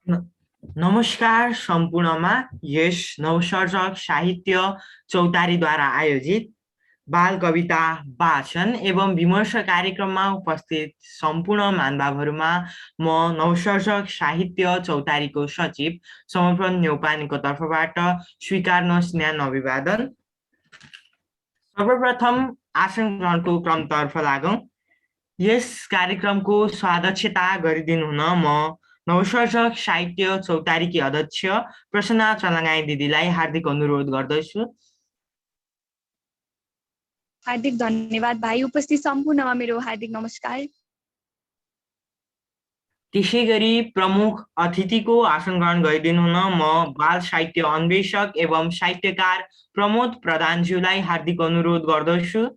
न- नमस्कार सम्पूर्णमा यस नवसर्जक साहित्य चौतारीद्वारा आयोजित बाल कविता वाचन एवं विमर्श कार्यक्रममा उपस्थित सम्पूर्ण महानुभावहरूमा म नवसर्जक साहित्य चौतारीको सचिव समर्पण न्यौपानेको तर्फबाट स्वीकार्न स्नेह अभिवादन। सर्वप्रथम आसन ग्रहणको क्रमतर्फ लागौं। यस कार्यक्रमको स्वाध्यक्षता गरिदिनु हुन म नवसर्जक साहित्य चौतारीकी अध्यक्ष प्रसन्ना चलागाई दिदीलाई हार्दिक अनुरोध गर्दछु। हार्दिक धन्यवाद भाइ। उपस्थित सम्पूर्णमा मेरो हार्दिक नमस्कार। त्यसैगरी प्रमुख अतिथिको आसन ग्रहण गरिदिनु हुन म बाल साहित्य अन्वेषक एवं साहित्यकार प्रमोद प्रधानज्यूलाई हार्दिक अनुरोध गर्दछु।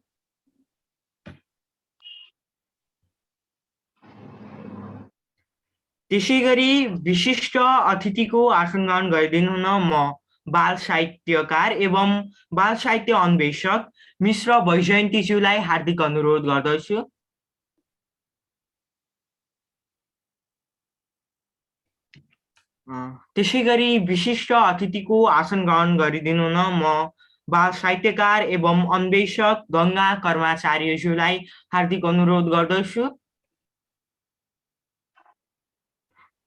त्यसैगरी विशिष्ट अतिथिको आसन ग्रहण गरिदिनु हुन म बाल साहित्यकार एवं बाल साहित्य अन्वेषक मिश्र वैजयन्तीज्यूलाई हार्दिक अनुरोध गर्दछु। त्यसैगरी विशिष्ट अतिथिको आसन ग्रहण गरिदिनु हुन म बाल साहित्यकार एवं अन्वेषक गंगा कर्माचार्यज्यूलाई हार्दिक अनुरोध गर्दछु।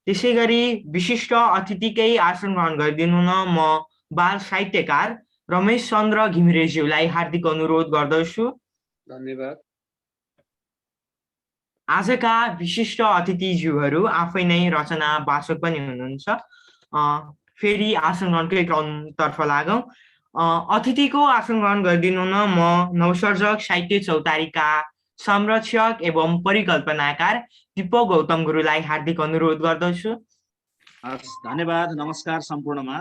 त्यसैगरी विशिष्ट अतिथिकै आसन ग्रहण गरिदिनु हुन म बाल साहित्यकार रमेश चन्द्र घिमिरेज्यूलाई हार्दिक अनुरोध गर्दछु। धन्यवाद। आजका विशिष्ट अतिथिज्यूहरू आफै नै रचना वाचक पनि हुनुहुन्छ। फेरि आसन ग्रहणकै क्रमतर्फ लागौं। अतिथिको आसन ग्रहण गरिदिनु हुन म नवसर्जक साहित्य चौतारीका संरक्षक एवं परिकल्पनाकार दीपक गौतम गुरुलाई हार्दिक अनुरोध गर्दछु। धन्यवाद। नमस्कार सम्पूर्णमा।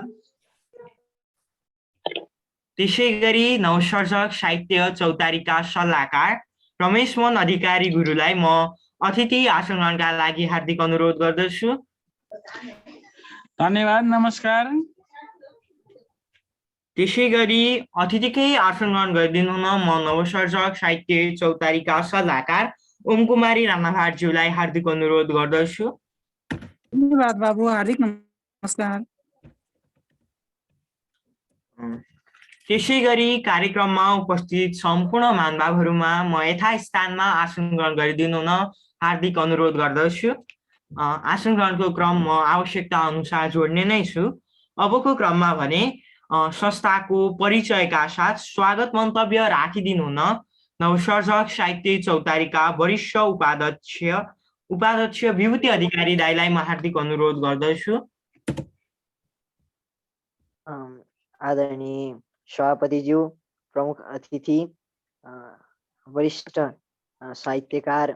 त्यसैगरी नवसर्जक साहित्य चौतारीका सल्लाहकार रमेश मोहन अधिकारी गुरुलाई म अतिथि आसन ग्रहणका लागि हार्दिक अनुरोध गर्दछु। धन्यवाद। नमस्कार। त्यसैगरी अतिथिकै आसन ग्रहण गरिदिनु हुन म नवसर्जक साहित्य चौतारीका सल्लाहकार ओम कुमारी राणाभाटज्यूलाई हार्दिक अनुरोध गर्दछु। धन्यवाद बाबु। हार्दिक नमस्कार। त्यसैगरी कार्यक्रममा उपस्थित सम्पूर्ण महानुभावहरूमा म यथास्थानमा आसन ग्रहण गरिदिनु हुन हार्दिक अनुरोध गर्दछु। आसन ग्रहणको क्रम म आवश्यकता अनुसार जोड्ने नै छु। अबको क्रममा भने संस्थाको परिचयका साथ स्वागत मन्तव्य राखिदिनु हुन नवसर्जक साहित्य चौतारीका वरिष्ठ उपाध्यक्ष विभूति अधिकारी दाइलाई म हार्दिक अनुरोध गर्दछु। आदरणीय सभापतिज्यू, प्रमुख अतिथि, वरिष्ठ साहित्यकार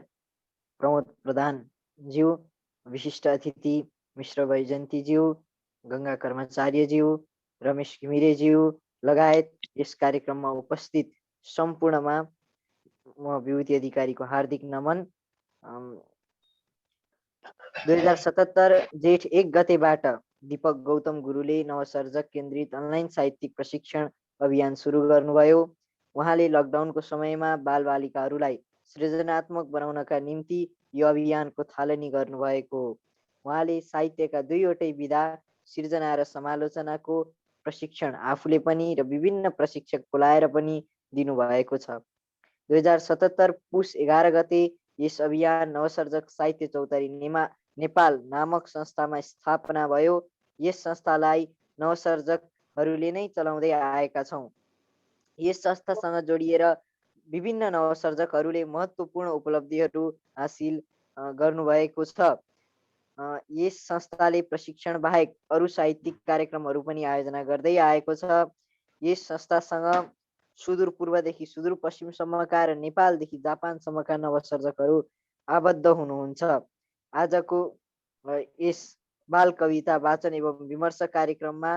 प्रमोद प्रधानज्यू, विशिष्ट अतिथि मिश्र वैजयन्तीज्यू, गंगा कर्माचार्यज्यू, रमेश घिमिरेज्यू लगायत यस कार्यक्रममा उपस्थित सम्पूर्णमा म विभूति अधिकारीको हार्दिक नमन। 2077 जेठ 1 गतेबाट दीपक गौतम गुरुले नवसर्जक केन्द्रित अनलाइन साहित्यिक प्रशिक्षण अभियान सुरु गर्नुभयो। उहाँले लकडाउनको समयमा बालबालिकाहरूलाई सृजनात्मक बनाउनका निम्ति यो अभियानको थालनी गर्नुभएको हो। उहाँले साहित्यका दुईवटै विधा सृजना र समालोचनाको प्रशिक्षण आफूले पनि र विभिन्न प्रशिक्षक बोलाएर पनि दिनुभएको छ। 2077 पुस 11 गते यस अभियान नवसर्जक साहित्य चौतारी नेपाल नामक संस्थामा स्थापना भयो। यस संस्थालाई नवसर्जकहरूले नै चलाउँदै आएका छौँ। यस संस्थासँग जोडिएर विभिन्न नवसर्जकहरूले महत्त्वपूर्ण उपलब्धिहरू हासिल गर्नुभएको छ। यस संस्थाले प्रशिक्षण बाहेक अरू साहित्यिक कार्यक्रमहरू पनि आयोजना गर्दै आएको छ। यस संस्थासँग सुदूरपूर्वदेखि सुदूरपश्चिमसम्मका र नेपालदेखि जापानसम्मका नवसर्जकहरू आबद्ध हुनुहुन्छ। आजको यस बाल कविता वाचन एवं विमर्श कार्यक्रममा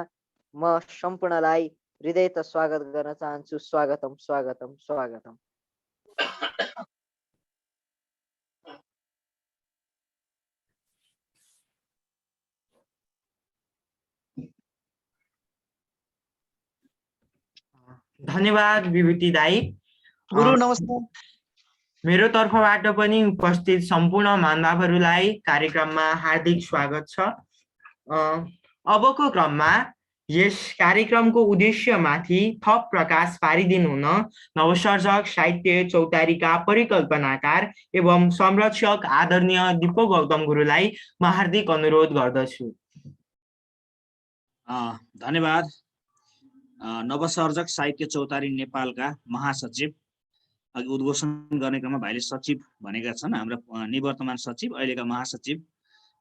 म सम्पूर्णलाई हृदयत स्वागत गर्न चाहन्छु। स्वागतम स्वागतम स्वागतम। धन्यवाद विभूति दाई। गुरु नमस्कार। मेरो तर्फबाट पनि उपस्थित सम्पूर्ण महानुभावहरूलाई कार्यक्रममा हार्दिक स्वागत छ। अबको क्रममा यस कार्यक्रमको उद्देश्यमाथि थप प्रकाश पारिदिनुहुन नवसर्जक साहित्य चौतारीका परिकल्पनाकार एवं संरक्षक आदरणीय दीपक गौतम गुरुलाई म हार्दिक अनुरोध गर्दछु। धन्यवाद। नवसर्जक साहित्य चौतारी नेपालका महासचिव, अघि उद्घोषण गर्ने क्रममा भाइले सचिव भनेका छन्, हाम्रा निवर्तमान सचिव अहिलेका महासचिव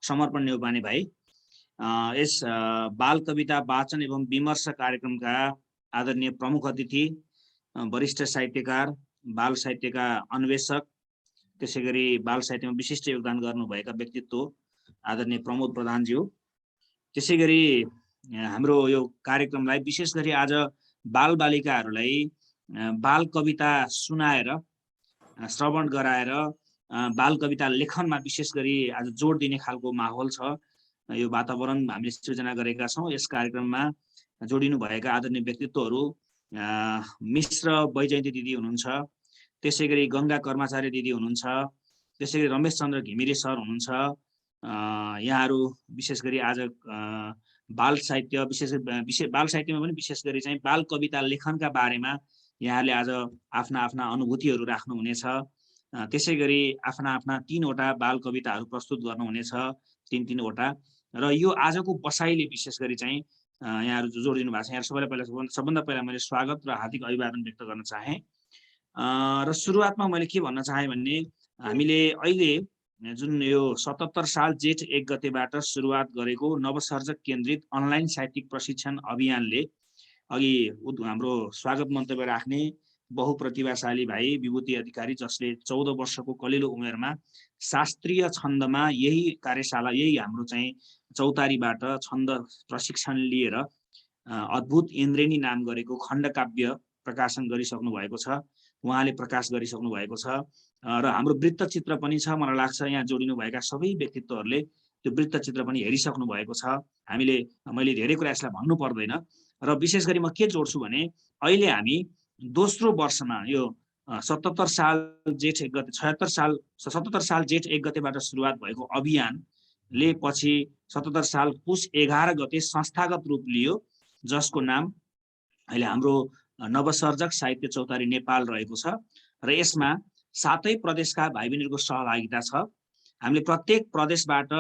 समर्पण नेउपाने भाइ, यस बाल कविता वाचन एवं विमर्श कार्यक्रमका आदरणीय प्रमुख अतिथि, वरिष्ठ साहित्यकार, बाल साहित्यका अन्वेषक, त्यसै गरी बाल साहित्यमा विशिष्ट योगदान गर्नुभएका व्यक्तित्व आदरणीय प्रमोद प्रधानज्यू, त्यसै गरी हाम्रो यो कार्यक्रमलाई विशेष गरी आज बाल बालिकाहरूलाई बाल कविता सुनाएर श्रवण गराएर बाल कविता लेखनमा विशेष गरी आज जोड दिने खालको माहौल छ, यो वातावरण हामीले सृजना गरेका छौँ। यस कार्यक्रममा जोडिनु भएका आदरणीय व्यक्तित्वहरू मिश्र बैजयन्ती दिदी हुनुहुन्छ, त्यसै गरी गङ्गा कर्मचारी दिदी हुनुहुन्छ, त्यसै गरी रमेश चन्द्र घिमिरे सर हुनुहुन्छ। यहाँहरू विशेष गरी आज बाल साहित्य बाल साहित्यमा पनि विशेष गरी चाहिँ बाल कविता लेखनका बारेमा यहाँले आज आफ्ना आफ्ना अनुभूतिहरू राख्नुहुनेछ। त्यसै गरी आफ्ना आफ्ना 3वटा बाल कविताहरू प्रस्तुत गर्नुहुनेछ, 3-3वटा। र यो आजको बसाइले विशेष गरी चाहिँ यहाँहरू जोडिदिनु भएको छ, यहाँ सबभन्दा पहिला मैले स्वागत र हार्दिक अभिवादन व्यक्त गर्न चाहेँ। र सुरुवातमा मैले के भन्न चाहेँ भने हामीले अहिले जुन यो 77 साल जेठ 1 गतेबाट सुरुवात गरेको नवसर्जक केन्द्रित अनलाइन साहित्यिक प्रशिक्षण अभियानले अघि हाम्रो स्वागत मन्तव्य राख्ने बहुप्रतिभाशाली भाइ विभूति अधिकारी, जसले 14 वर्षको कलिलो उमेरमा शास्त्रीय छन्दमा यही कार्यशाला, यही हाम्रो चाहिँ चौतारीबाट छन्द प्रशिक्षण लिएर अद्भुत इन्द्रेणी नाम गरेको खण्डकाव्य प्रकाशन गरिसक्नु भएको छ, उहाँले प्रकाश गरिसक्नु भएको छ। र हाम्रो वृत्तचित्र पनि छ, मलाई लाग्छ यहाँ जोडिनु भएका सबै व्यक्तित्वहरूले त्यो वृत्तचित्र पनि हेरिसक्नु भएको छ। मैले धेरै कुरा यसलाई भन्नु पर्दैन। र विशेष गरी म के जोड्छु भने अहिले हामी दोस्रो वर्षमा यो 77 साल जेठ 1 गते 77 साल जेठ 1 गतेबाट सुरुवात भएको अभियानले पछि 77 साल पुस 11 गते संस्थागत रूप लियो, जसको नाम अहिले हाम्रो नवसर्जक साहित्य चौतारी नेपाल रहेको छ। र यसमा 7 प्रदेशका भाइ बहिनीहरूको सहभागिता छ। हामीले प्रत्येक प्रदेशबाट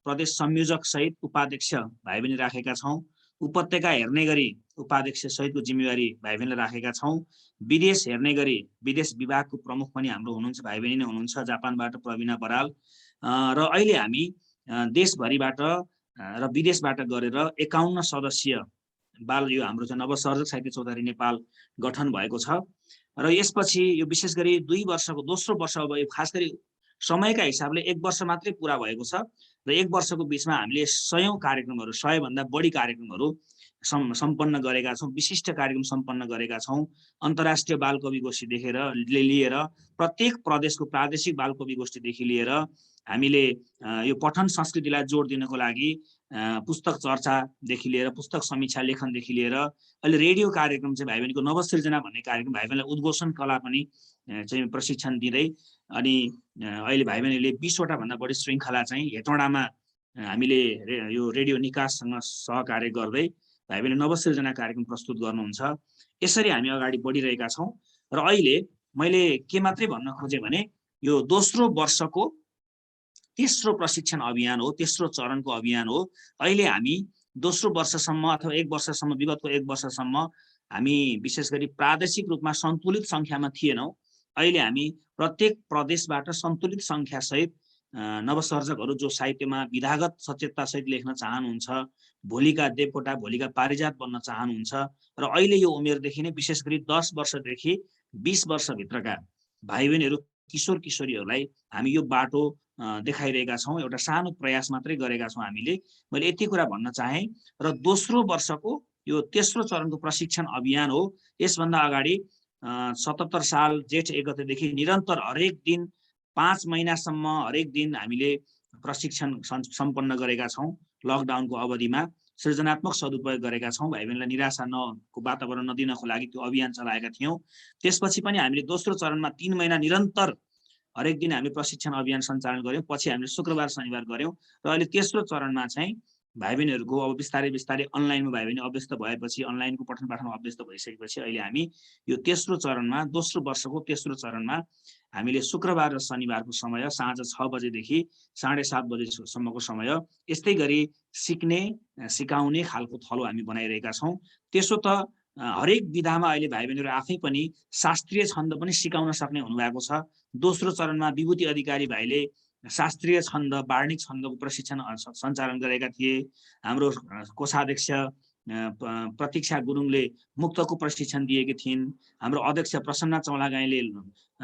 प्रदेश संयोजक सहित उपाध्यक्ष भाइ बहिनी राखेका छौँ, उपत्यका हेर्ने गरी उपाध्यक्ष सहितको जिम्मेवारी भाइ बहिनीले राखेका छौँ, विदेश हेर्ने गरी विदेश विभागको प्रमुख पनि हाम्रो हुनुहुन्छ, भाइ बहिनी नै हुनुहुन्छ, जापानबाट प्रवीणा बराल। र अहिले हामी देशभरिबाट र विदेशबाट गरेर 51 सदस्यीय बाल यो हाम्रो चाहिँ नवसर्जक साहित्य चौतारी नेपाल गठन भएको छ। र यसपछि यो विशेष गरी 2 वर्षको दोस्रो वर्ष, अब खास गरी समयका हिसाबले 1 वर्ष मात्रै पुरा भएको छ र 1 वर्षको बिचमा हामीले 100 कार्यक्रमहरू, 100 भन्दा बढी कार्यक्रमहरू सम्पन्न गरेका छौँ, विशिष्ट कार्यक्रम सम्पन्न गरेका छौँ। अन्तर्राष्ट्रिय बाल कवि गोष्ठीदेखि लिएर प्रत्येक प्रदेशको प्रादेशिक बाल कवि गोष्ठीदेखि लिएर हामीले यो पठन संस्कृतिलाई जोड दिनको लागि पुस्तक चर्चादेखि लिएर पुस्तक समीक्षा लेखनदेखि लिएर अहिले रेडियो कार्यक्रम चाहिँ भाइ बहिनीको नवसृजना भन्ने कार्यक्रम भाइ बहिनीलाई उद्घोषण कला पनि चाहिँ प्रशिक्षण दिँदै, अनि अहिले भाइ बहिनीले 20वटा भन्दा बढी श्रृङ्खला चाहिँ हेटौँडामा हामीले यो रेडियो निकाससँग सहकार्य गर्दै भाइ बहिनीले नवसृजना कार्यक्रम प्रस्तुत गर्नुहुन्छ। यसरी हामी अगाडि बढिरहेका छौँ। र अहिले मैले के मात्रै भन्न खोजेँ भने यो दोस्रो वर्षको तेस्रो प्रशिक्षण अभियान हो, तेस्रो चरणको अभियान हो। अहिले हामी दोस्रो वर्षसम्म अथवा 1 वर्षसम्म, विगतको 1 वर्षसम्म हामी विशेष गरी प्रादेशिक रूपमा सन्तुलित सङ्ख्यामा थिएनौँ। अहिले हामी प्रत्येक प्रदेशबाट सन्तुलित सङ्ख्यासहित नवसर्जकहरू जो साहित्यमा विधागत सचेतता सहित लेख्न चाहनुहुन्छ, भोलिका देवकोटा, भोलिका पारिजात बन्न चाहनुहुन्छ, र अहिले यो उमेरदेखि नै विशेष गरी 10 वर्षदेखि 20 वर्षभित्रका भाइ बहिनीहरू, किशोर किशोरीहरूलाई हामी यो बाटो देखाइरहेका छौँ। एउटा सानो प्रयास मात्रै गरेका छौँ हामीले। मैले यति कुरा भन्न चाहेँ। र दोस्रो वर्षको यो तेस्रो चरणको प्रशिक्षण अभियान हो। यसभन्दा अगाडि 77 साल जेठ 1 गतेदेखि निरन्तर हरेक दिन 5 महिनासम्म हरेक दिन हामीले प्रशिक्षण सम्पन्न गरेका छौँ। लकडाउनको अवधिमा सृजनात्मक सदुपयोग गरेका छौँ, भाइ बहिनीलाई निराशा को वातावरण नदिनको लागि त्यो अभियान चलाएका थियौँ। त्यसपछि पनि हामीले दोस्रो चरणमा 3 महिना निरन्तर हरेक दिन हामी प्रशिक्षण अभियान सञ्चालन गऱ्यौँ। पछि हामीले शुक्रबार शनिबार गऱ्यौँ। र अहिले तेस्रो चरणमा चाहिँ भाइ बहिनीहरूको अब बिस्तारै बिस्तारै अनलाइनमा भाइ बहिनी अभ्यस्त भएपछि, अनलाइनको पठन पाठनमा अभ्यस्त भइसकेपछि अहिले हामी यो तेस्रो चरणमा, दोस्रो वर्षको तेस्रो चरणमा हामीले शुक्रबार र शनिबारको समय साँझ 6 बजेदेखि 7:30 बजेसम्मको समय यस्तै गरी सिक्ने सिकाउने खालको थलो हामी बनाइरहेका छौँ। त्यसो त हरेक विधामा अहिले भाइ बहिनीहरू आफै पनि शास्त्रीय छन्द पनि सिकाउन सक्ने हुनुभएको छ। दोस्रो चरणमा विभूति अधिकारी भाइले शास्त्रीय छन्द, वार्णिक छन्दको प्रशिक्षण सञ्चालन गरेका थिए। हाम्रो कोषाध्यक्ष प्रतीक्षा गुरुङले मुक्तको प्रशिक्षण दिएकी थिइन्। हाम्रो अध्यक्ष प्रसन्ना चौलागाईले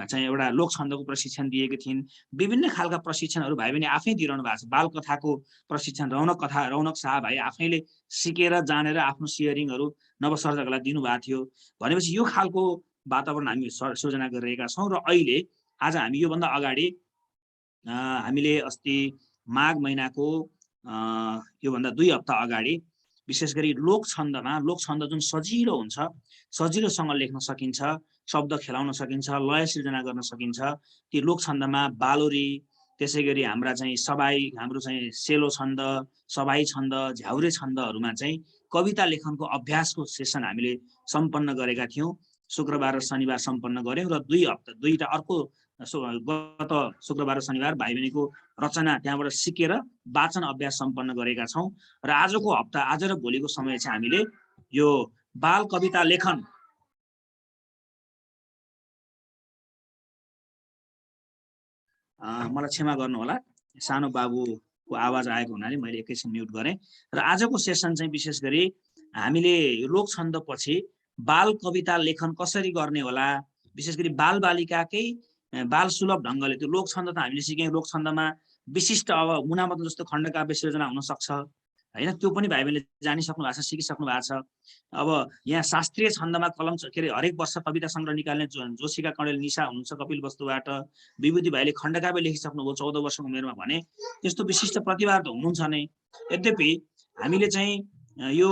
चाहिँ एउटा लोक छन्दको प्रशिक्षण दिएकी थिइन्। विभिन्न खालका प्रशिक्षणहरू भाइ बहिनी आफै दिइरहनु भएको छ। बाल कथाको प्रशिक्षण रौनक शाह भाइ आफैले सिकेर जानेर आफ्नो सियरिङहरू नवसर्जकलाई दिनुभएको थियो। भनेपछि यो खालको वातावरण हामी सृजना गरिरहेका छौँ। र अहिले आज हामी योभन्दा अगाडि हामीले अस्ति माघ महिनाको योभन्दा 2 हप्ता अगाडि विशेष गरी लोक छन्द जुन सजिलो हुन्छ, सजिलोसँग लेख्न सकिन्छ, शब्द खेलाउन सकिन्छ, लय सृजना गर्न सकिन्छ, ती लोक छन्दमा बालोरी, त्यसै गरी हाम्रा चाहिँ हाम्रो चाहिँ सेलो छन्द, सबाई छन्द, झ्याउरे छन्दहरूमा चाहिँ कविता लेखनको अभ्यासको सेसन हामीले सम्पन्न गरेका थियौँ। शुक्रबार र शनिबार सम्पन्न गऱ्यौँ र 2 हप्ता दुईटा अर्को गत शुक्रबार र शनिबार भाइ बहिनीको रचना त्यहाँबाट सिकेर वाचन अभ्यास सम्पन्न गरेका छौँ। र आजको हप्ता, आज र भोलिको समय चाहिँ हामीले यो बाल कविता लेखन मलाई क्षमा गर्नुहोला, सानो बाबुको आवाज आएको हुनाले मैले एकैछिन म्युट गरेँ। र आजको सेसन चाहिँ विशेष गरी हामीले यो लोक छन्द पछि बाल कविता लेखन कसरी गर्ने होला, विशेष गरी बाल बालिकाकै बाल सुलभ ढङ्गले त्यो लोक छन्द त हामीले सिक्यौँ। लोक छन्दमा विशिष्ट अब मुनामदन जस्तो खण्डकाव्य सृजना हुन सक्छ हैन, त्यो पनि भाइ बहिनीले जानिसक्नु भएको छ, सिकिसक्नु भएको छ। अब यहाँ शास्त्रीय छन्दमा कलम के अरे हरेक वर्ष कविता सङ्ग्रह निकाल्ने जोशिका कणेल निशा हुनुहुन्छ कपिल वस्तुबाट, विभूति भाइले खण्डकाव्य लेखिसक्नुभयो 14 वर्षको उमेरमा भने त्यस्तो विशिष्ट प्रतिभा त हुनुहुन्छ नै। यद्यपि हामीले चाहिँ यो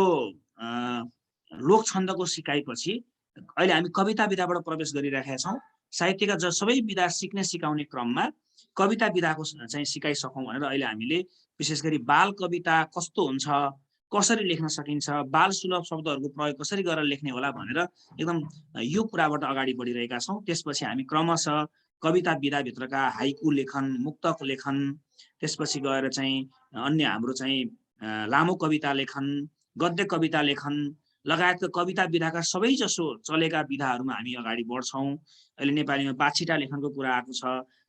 लोक छन्दको सिकाइपछि अहिले हामी कविता विधाबाट प्रवेश गरिरहेका छौँ। साहित्यका सबै विधा सिक्ने सिकाउने क्रममा कविता विधाको चाहिँ सिकाइसकौँ भनेर अहिले हामीले विशेष गरी बाल कविता कस्तो हुन्छ, कसरी लेख्न सकिन्छ, बाल सुलभ शब्दहरूको प्रयोग कसरी गरेर लेख्ने होला भनेर एकदम यो कुराबाट अगाडि बढिरहेका छौँ। त्यसपछि हामी क्रमशः कविता विधाभित्रका हाइकु लेखन, मुक्तक लेखन, त्यसपछि गएर चाहिँ अन्य हाम्रो चाहिँ लामो कविता लेखन, गद्य कविता लेखन लगायतका कविता विधाका सबैजसो चलेका विधाहरूमा हामी अगाडि बढ्छौँ। अहिले नेपालीमा बाछिटा लेखनको कुरा आएको छ,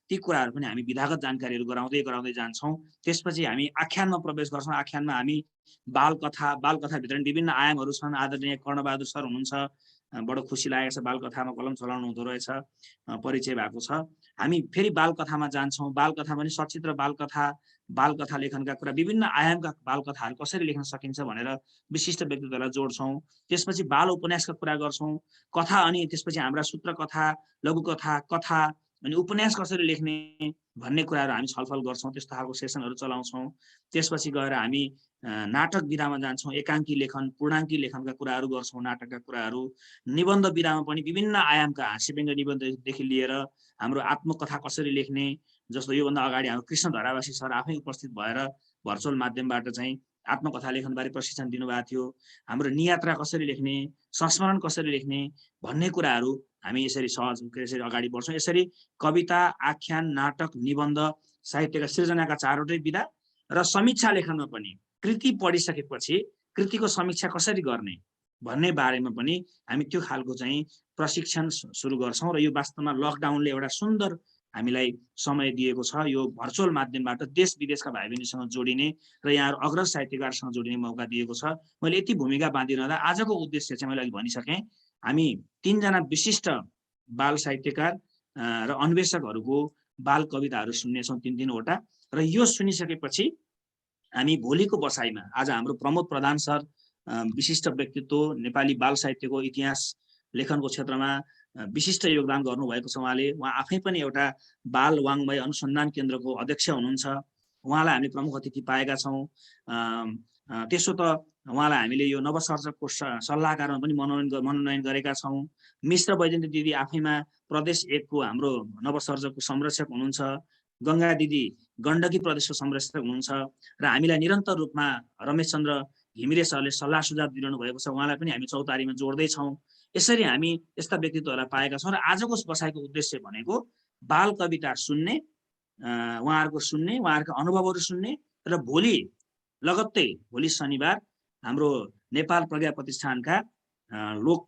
ती कुराहरू पनि हामी विधागत जानकारीहरू गराउँदै जान्छौँ। त्यसपछि हामी आख्यानमा प्रवेश गर्छौँ। आख्यानमा हामी बालकथाभित्र विभिन्न आयामहरू छन्। आदरणीय कर्णबहादुर सर हुनुहुन्छ, बडो खुसी लागेको छ, बालकथामा कलम चलाउनु हुँदो रहेछ, परिचय भएको छ। हामी फेरि बालकथामा जान्छौँ। बालकथा पनि सचित्र बालकथा लेखनका कुरा, विभिन्न आयामका बालकथाहरू कसरी लेख्न सकिन्छ भनेर विशिष्ट व्यक्तित्वलाई जोड्छौँ। त्यसपछि बाल उपन्यासका कुरा गर्छौँ, कथा, अनि त्यसपछि हाम्रा सूत्रकथा, लघुकथा, कथा अनि उपन्यास कसरी लेख्ने भन्ने कुराहरू हामी छलफल गर्छौँ। त्यस्तो खालको सेसनहरू चलाउँछौँ। त्यसपछि गएर हामी नाटक विधामा जान्छौँ। एकाङ्की लेखन, पूर्णाङ्की लेखनका कुराहरू गर्छौँ, नाटकका कुराहरू। निबन्ध विधामा पनि विभिन्न आयामका हास्यव्यङ्ग निबन्धदेखि लिएर हाम्रो आत्मकथा कसरी लेख्ने, जस्तो योभन्दा अगाडि हाम्रो कृष्ण धरावासी सर आफै उपस्थित भएर भर्चुअल माध्यमबाट चाहिँ आत्मकथा लेखनबारे प्रशिक्षण दिनुभएको थियो। हाम्रो नियात्रा कसरी लेख्ने, संस्मरण कसरी लेख्ने भन्ने कुराहरू हामी यसरी यसरी अगाडि बढ्छौँ। यसरी कविता, आख्यान, नाटक, निबन्ध, साहित्यका सृजनाका 4वटै विधा र समीक्षा लेखनमा पनि कृति पढिसकेपछि कृतिको समीक्षा कसरी गर्ने भन्ने बारेमा पनि हामी त्यो खालको चाहिँ प्रशिक्षण सुरु गर्छौँ। र यो वास्तवमा लकडाउनले एउटा सुन्दर हामीलाई समय दिएको छ। यो भर्चुअल माध्यमबाट देश विदेशका भाइ बहिनीसँग जोडिने र यहाँ अग्रज साहित्यकारसँग जोडिने मौका दिएको छ। मैले यति भूमिका बाँधिरहँदा आजको उद्देश्य चाहिँ मैले अघि भनिसकेँ, हामी 3 जना विशिष्ट बाल साहित्यकार र अन्वेषकहरूको बाल कविताहरू सुन्नेछौँ, 3-3वटा। र यो सुनिसकेपछि हामी भोलिको बसाइमा आज हाम्रो प्रमोद प्रधान सर विशिष्ट व्यक्तित्व, नेपाली बाल साहित्यको इतिहास लेखनको क्षेत्रमा विशिष्ट योगदान गर्नुभएको छ। उहाँ आफै पनि एउटा बाल वाङ्मय अनुसन्धान केन्द्रको अध्यक्ष हुनुहुन्छ। उहाँलाई हामीले प्रमुख अतिथि पाएका छौँ। त्यसो त उहाँलाई हामीले यो नवसर्जकको सल्लाहकारमा पनि मनोनयन गरेका छौँ। मिश्र वैजयन्ती दिदी आफैमा प्रदेश 1 को हाम्रो नवसर्जकको संरक्षक हुनुहुन्छ। गङ्गा दिदी गण्डकी प्रदेशको संरक्षक हुनुहुन्छ र हामीलाई निरन्तर रूपमा रमेश चन्द्र घिमिरे सरले सल्लाह सुझाव दिइरहनु भएको छ, उहाँलाई पनि हामी चौतारीमा जोड्दैछौँ। यसरी हामी यस्ता व्यक्तित्वहरूलाई पाएका छौँ र आजको बसाइको उद्देश्य भनेको बाल कविता सुन्ने, उहाँहरूको अनुभवहरू सुन्ने र भोलि लगत्तै भोलि शनिबार हाम्रो नेपाल प्रज्ञा प्रतिष्ठानका लोक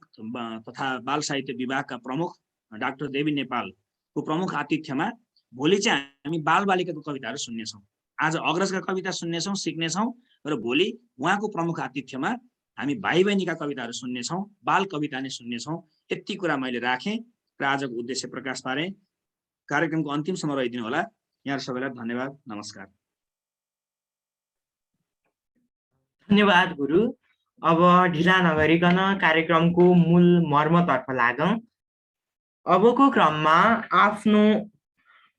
तथा बाल साहित्य विभागका प्रमुख डाक्टर देवी नेपालको प्रमुख आतिथ्यमा भोलि चाहिँ हामी बालबालिकाको कविताहरू सुन्नेछौँ। आज अग्रजका कविता सुन्नेछौँ, सिक्नेछौँ र भोलि उहाँको प्रमुख आतिथ्यमा हामी भाइ बहिनीका कविताहरू सुन्नेछौँ, बाल कविता नै सुन्नेछौँ। यति कुरा मैले राखेँ र आजको उद्देश्य प्रकाश पारेँ। कार्यक्रमको अन्तिमसम्म रहिदिनु होला। यहाँहरू सबैलाई धन्यवाद, नमस्कार। धन्यवाद गुरु। अब ढिला नगरिकन कार्यक्रमको मूल मर्मतर्फ लागौँ। अबको क्रममा आफ्नो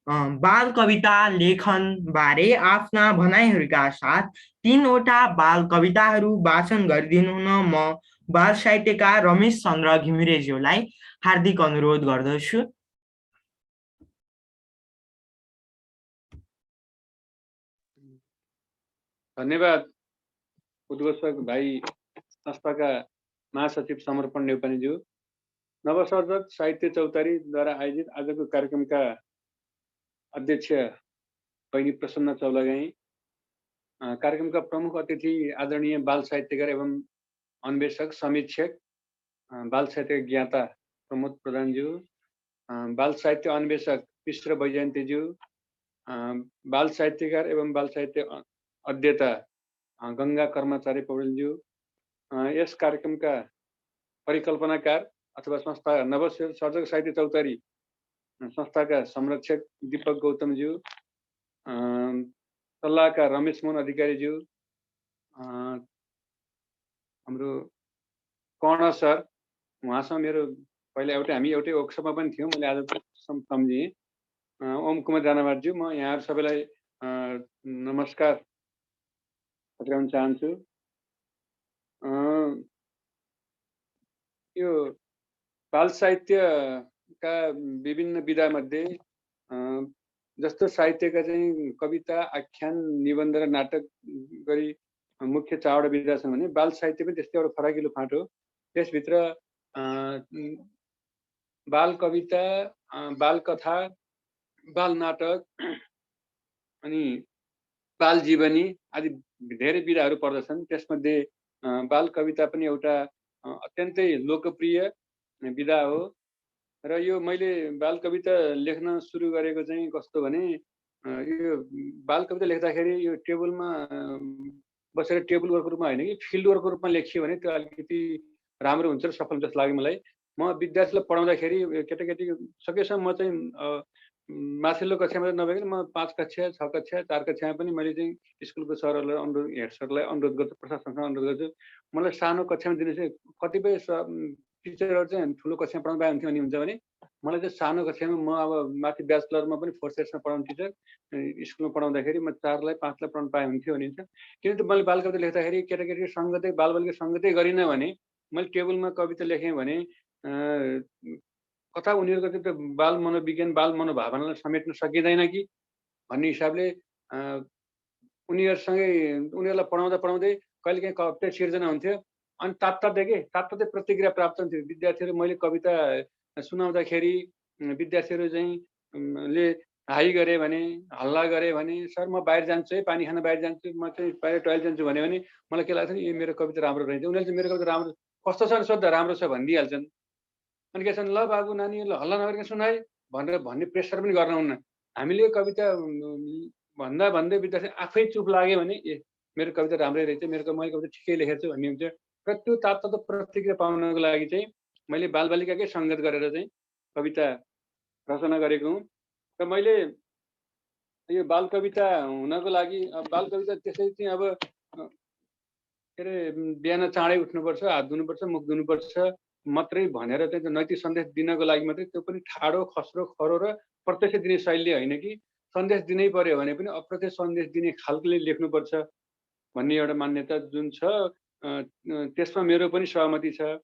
बाल कविता लेखन बारे आफ्ना भनाइहरूका साथ 3वटा बाल कविताहरू वाचन गरिदिनु हुन म बाल साहित्यकार रमेश चन्द्र घिमिरेज्यूलाई हार्दिक अनुरोध गर्दछु। धन्यवाद उद्घोषक भाइ संस्थाका महासचिव समर्पण नेउपानेज्यू। नवसर्जक साहित्य चौतारीद्वारा आयोजित आजको कार्यक्रमका अध्यक्ष बहिनी प्रसन्न चौलागाई, कार्यक्रमका प्रमुख अतिथि आदरणीय बाल साहित्यकार एवं अन्वेषक समीक्षक बाल साहित्य ज्ञाता प्रमोद प्रधानज्यू, बाल साहित्य अन्वेषक कृष्ण वैजयन्तीज्यू, बाल साहित्यकार एवं बाल साहित्य अध्येता गङ्गा कर्मचारी पौडेलज्यू, यस कार्यक्रमका परिकल्पनाकार अथवा संस्था नवसर्जक साहित्य चौतारी संस्थाका संरक्षक दीपक गौतमज्यू, सल्लाहकार रमेश मोहन अधिकारीज्यू, हाम्रो कर्ण सर, उहाँसँग मेरो पहिला हामी एउटै वर्कसपमा पनि थियौँ, मैले आज सम्झेँ। ओम कुमार राणावाटज्यू, म यहाँहरू सबैलाई नमस्कार पठाउन चाहन्छु। यो बाल साहित्यका विभिन्न विधामध्ये जस्तो साहित्यका चाहिँ कविता, आख्यान, निबन्ध र नाटक गरी मुख्य 4वटा विधा छन् भने बाल साहित्य पनि त्यस्तै एउटा फराकिलो फाँट हो। त्यसभित्र बाल कविता, बाल कथा, बाल नाटक अनि बाल जीवनी आदि धेरै विधाहरू पर्दछन्। त्यसमध्ये बाल कविता पनि एउटा अत्यन्तै लोकप्रिय विधा हो र यो मैले बाल कविता लेख्न सुरु गरेको चाहिँ कस्तो भने यो बाल कविता लेख्दाखेरि यो टेबलमा बसेर टेबल वर्कको रूपमा होइन कि फिल्ड वर्कको रूपमा लेखियो भने त्यो अलिकति राम्रो हुन्छ र सफल जस्तो लाग्यो मलाई। म विद्यार्थीलाई पढाउँदाखेरि केटाकेटी सकेसम्म म चाहिँ माथिल्लो कक्षामा नभइकन म 5 कक्षा, 6 कक्षा, 4 कक्षामा पनि मैले चाहिँ स्कुलको सरहरूलाई अनुरोध, हेड सरलाई अनुरोध गर्छु, प्रशासनसँग अनुरोध गर्छु, मलाई सानो कक्षामा दिनु चाहिँ कतिपय टिचरहरू चाहिँ ठुलो कक्षामा पढाउनु पाए हुन्थ्यो भने हुन्छ भने मलाई चाहिँ सानो कक्षामा म अब माथि ब्याचलरमा पनि 4th इयर्समा पढाउने टिचर स्कुलमा पढाउँदाखेरि म 4लाई 5लाई पढाउनु पाए हुन्थ्यो भनिन्छ। किनकि मैले बाल कविता लेख्दाखेरि केटाकेटी सङ्गतै बालबालिका सङ्गतै गरिनँ भने मैले टेबलमा कविता लेखेँ भने कथा उनीहरूको त्यो बाल मनोविज्ञान, बाल मनोभावनालाई समेट्न सकिँदैन कि भन्ने हिसाबले उनीहरूलाई पढाउँदा पढाउँदै कहिलेकाहीँ कविता सिर्जना हुन्थ्यो अनि तात्तातै प्रतिक्रिया प्राप्त हुन्थ्यो। विद्यार्थीहरू मैले कविता सुनाउँदाखेरि विद्यार्थीहरू चाहिँ ले हाई गरे भने, हल्ला गरे भने, सर म बाहिर जान्छु है, पानी खान बाहिर जान्छु, म चाहिँ बाहिर टोइलेट जान्छु भने मलाई के लाग्छ नि, यो मेरो कविता राम्रो रहेछ। उनीहरूले चाहिँ मेरो कविता राम्रो कस्तो छ सोद्धा राम्रो छ भनिदिइहाल्छन्। अनि के छन्, ल बाबु नानी ल हल्ला नगरिकन सुन है भन्ने प्रेसर पनि गर्नुहुन्न। हामीले कविता भन्दै विद्यार्थी आफै चुप लाग्यो भने ए मेरो कविता राम्रै रहेछ, मैले कविता ठिकै लेखेको छु भन्ने हुन्छ। र त्यो तात्तातो प्रतिक्रिया पाउनको लागि चाहिँ मैले बालबालिकाकै सङ्गत गरेर चाहिँ कविता रचना गरेको हुँ। र मैले यो बाल कविता हुनको लागि बाल कविता त्यसै चाहिँ अब के अरे बिहान चाँडै उठ्नुपर्छ, हात धुनुपर्छ, मुख धुनुपर्छ मात्रै भनेर चाहिँ नैतिक सन्देश दिनको लागि मात्रै, त्यो पनि ठाडो, खस्रो, खरो र प्रत्यक्ष दिने शैली होइन कि सन्देश दिनै पर्यो भने पनि अप्रत्यक्ष सन्देश दिने खालकोले लेख्नुपर्छ भन्ने एउटा मान्यता जुन छ, त्यसमा मेरो पनि सहमति छ।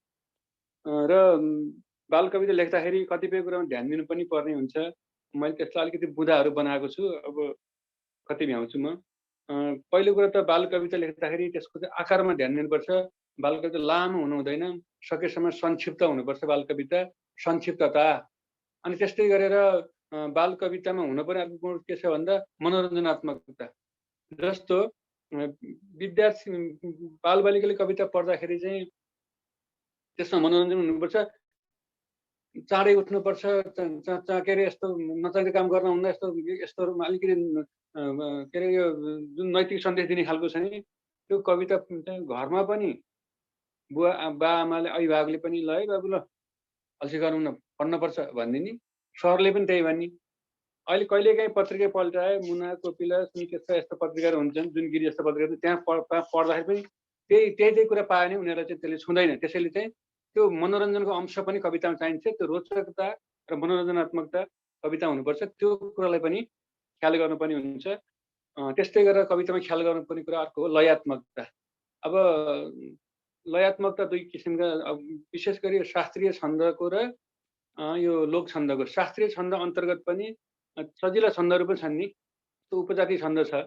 र बाल कविता लेख्दाखेरि कतिपय कुरामा ध्यान दिनु पनि पर्ने हुन्छ। मैले त्यसलाई अलिकति बुँदाहरू बनाएको छु। अब कति भ्याउँछु म। पहिलो कुरा त बाल कविता लेख्दाखेरि त्यसको चाहिँ आकारमा ध्यान दिनुपर्छ। बाल कविता लामो हुनु हुँदैन, सकेसम्म संक्षिप्त हुनुपर्छ बाल कविता, संक्षिप्तता। अनि त्यस्तै गरेर बाल कवितामा हुनुपर्ने अर्को गुण के छ भन्दा मनोरञ्जनात्मकता। जस्तो विद्यार्थी बालबालिकाले कविता पढ्दाखेरि चाहिँ त्यसमा मनोरञ्जन हुनुपर्छ। चाँडै उठ्नुपर्छ, के अरे यस्तो नचाहिँदो काम गर्न हुँदा यस्तोहरूमा अलिकति के अरे यो जुन नैतिक सन्देश दिने खालको छ नि त्यो कविता चाहिँ घरमा पनि बा आमाले अभिभावकले पनि ल है बाबु ल अल्छी गर्नु न पढ्नुपर्छ भनिदिने, सरले पनि त्यही भन्ने। अहिले कहिलेकाहीँ पत्रिका पल्टाए मुना कोपिला सुनकेशा यस्तो पत्रिकाहरू हुन्छन्, जुन गिरी जस्तो पत्रिकाहरू त्यहाँ पढ्दाखेरि पनि त्यही कुरा पायो भने उनीहरूलाई चाहिँ त्यसले छुँदैन। त्यसैले चाहिँ त्यो मनोरञ्जनको अंश पनि कवितामा चाहिन्छ। त्यो रोचकता र मनोरञ्जनात्मकता कविता हुनुपर्छ। त्यो कुरालाई पनि ख्याल गर्नुपर्ने हुन्छ। त्यस्तै गरेर कवितामा ख्याल गर्नुपर्ने कुरा अर्को हो लयात्मकता। अब लयात्मकता दुई किसिमका, विशेष गरी शास्त्रीय छन्दको र यो लोक छन्दको। शास्त्रीय छन्द अन्तर्गत पनि सजिला छन्दहरू पनि छन् नि, त्यो उपजाति छन्द छ,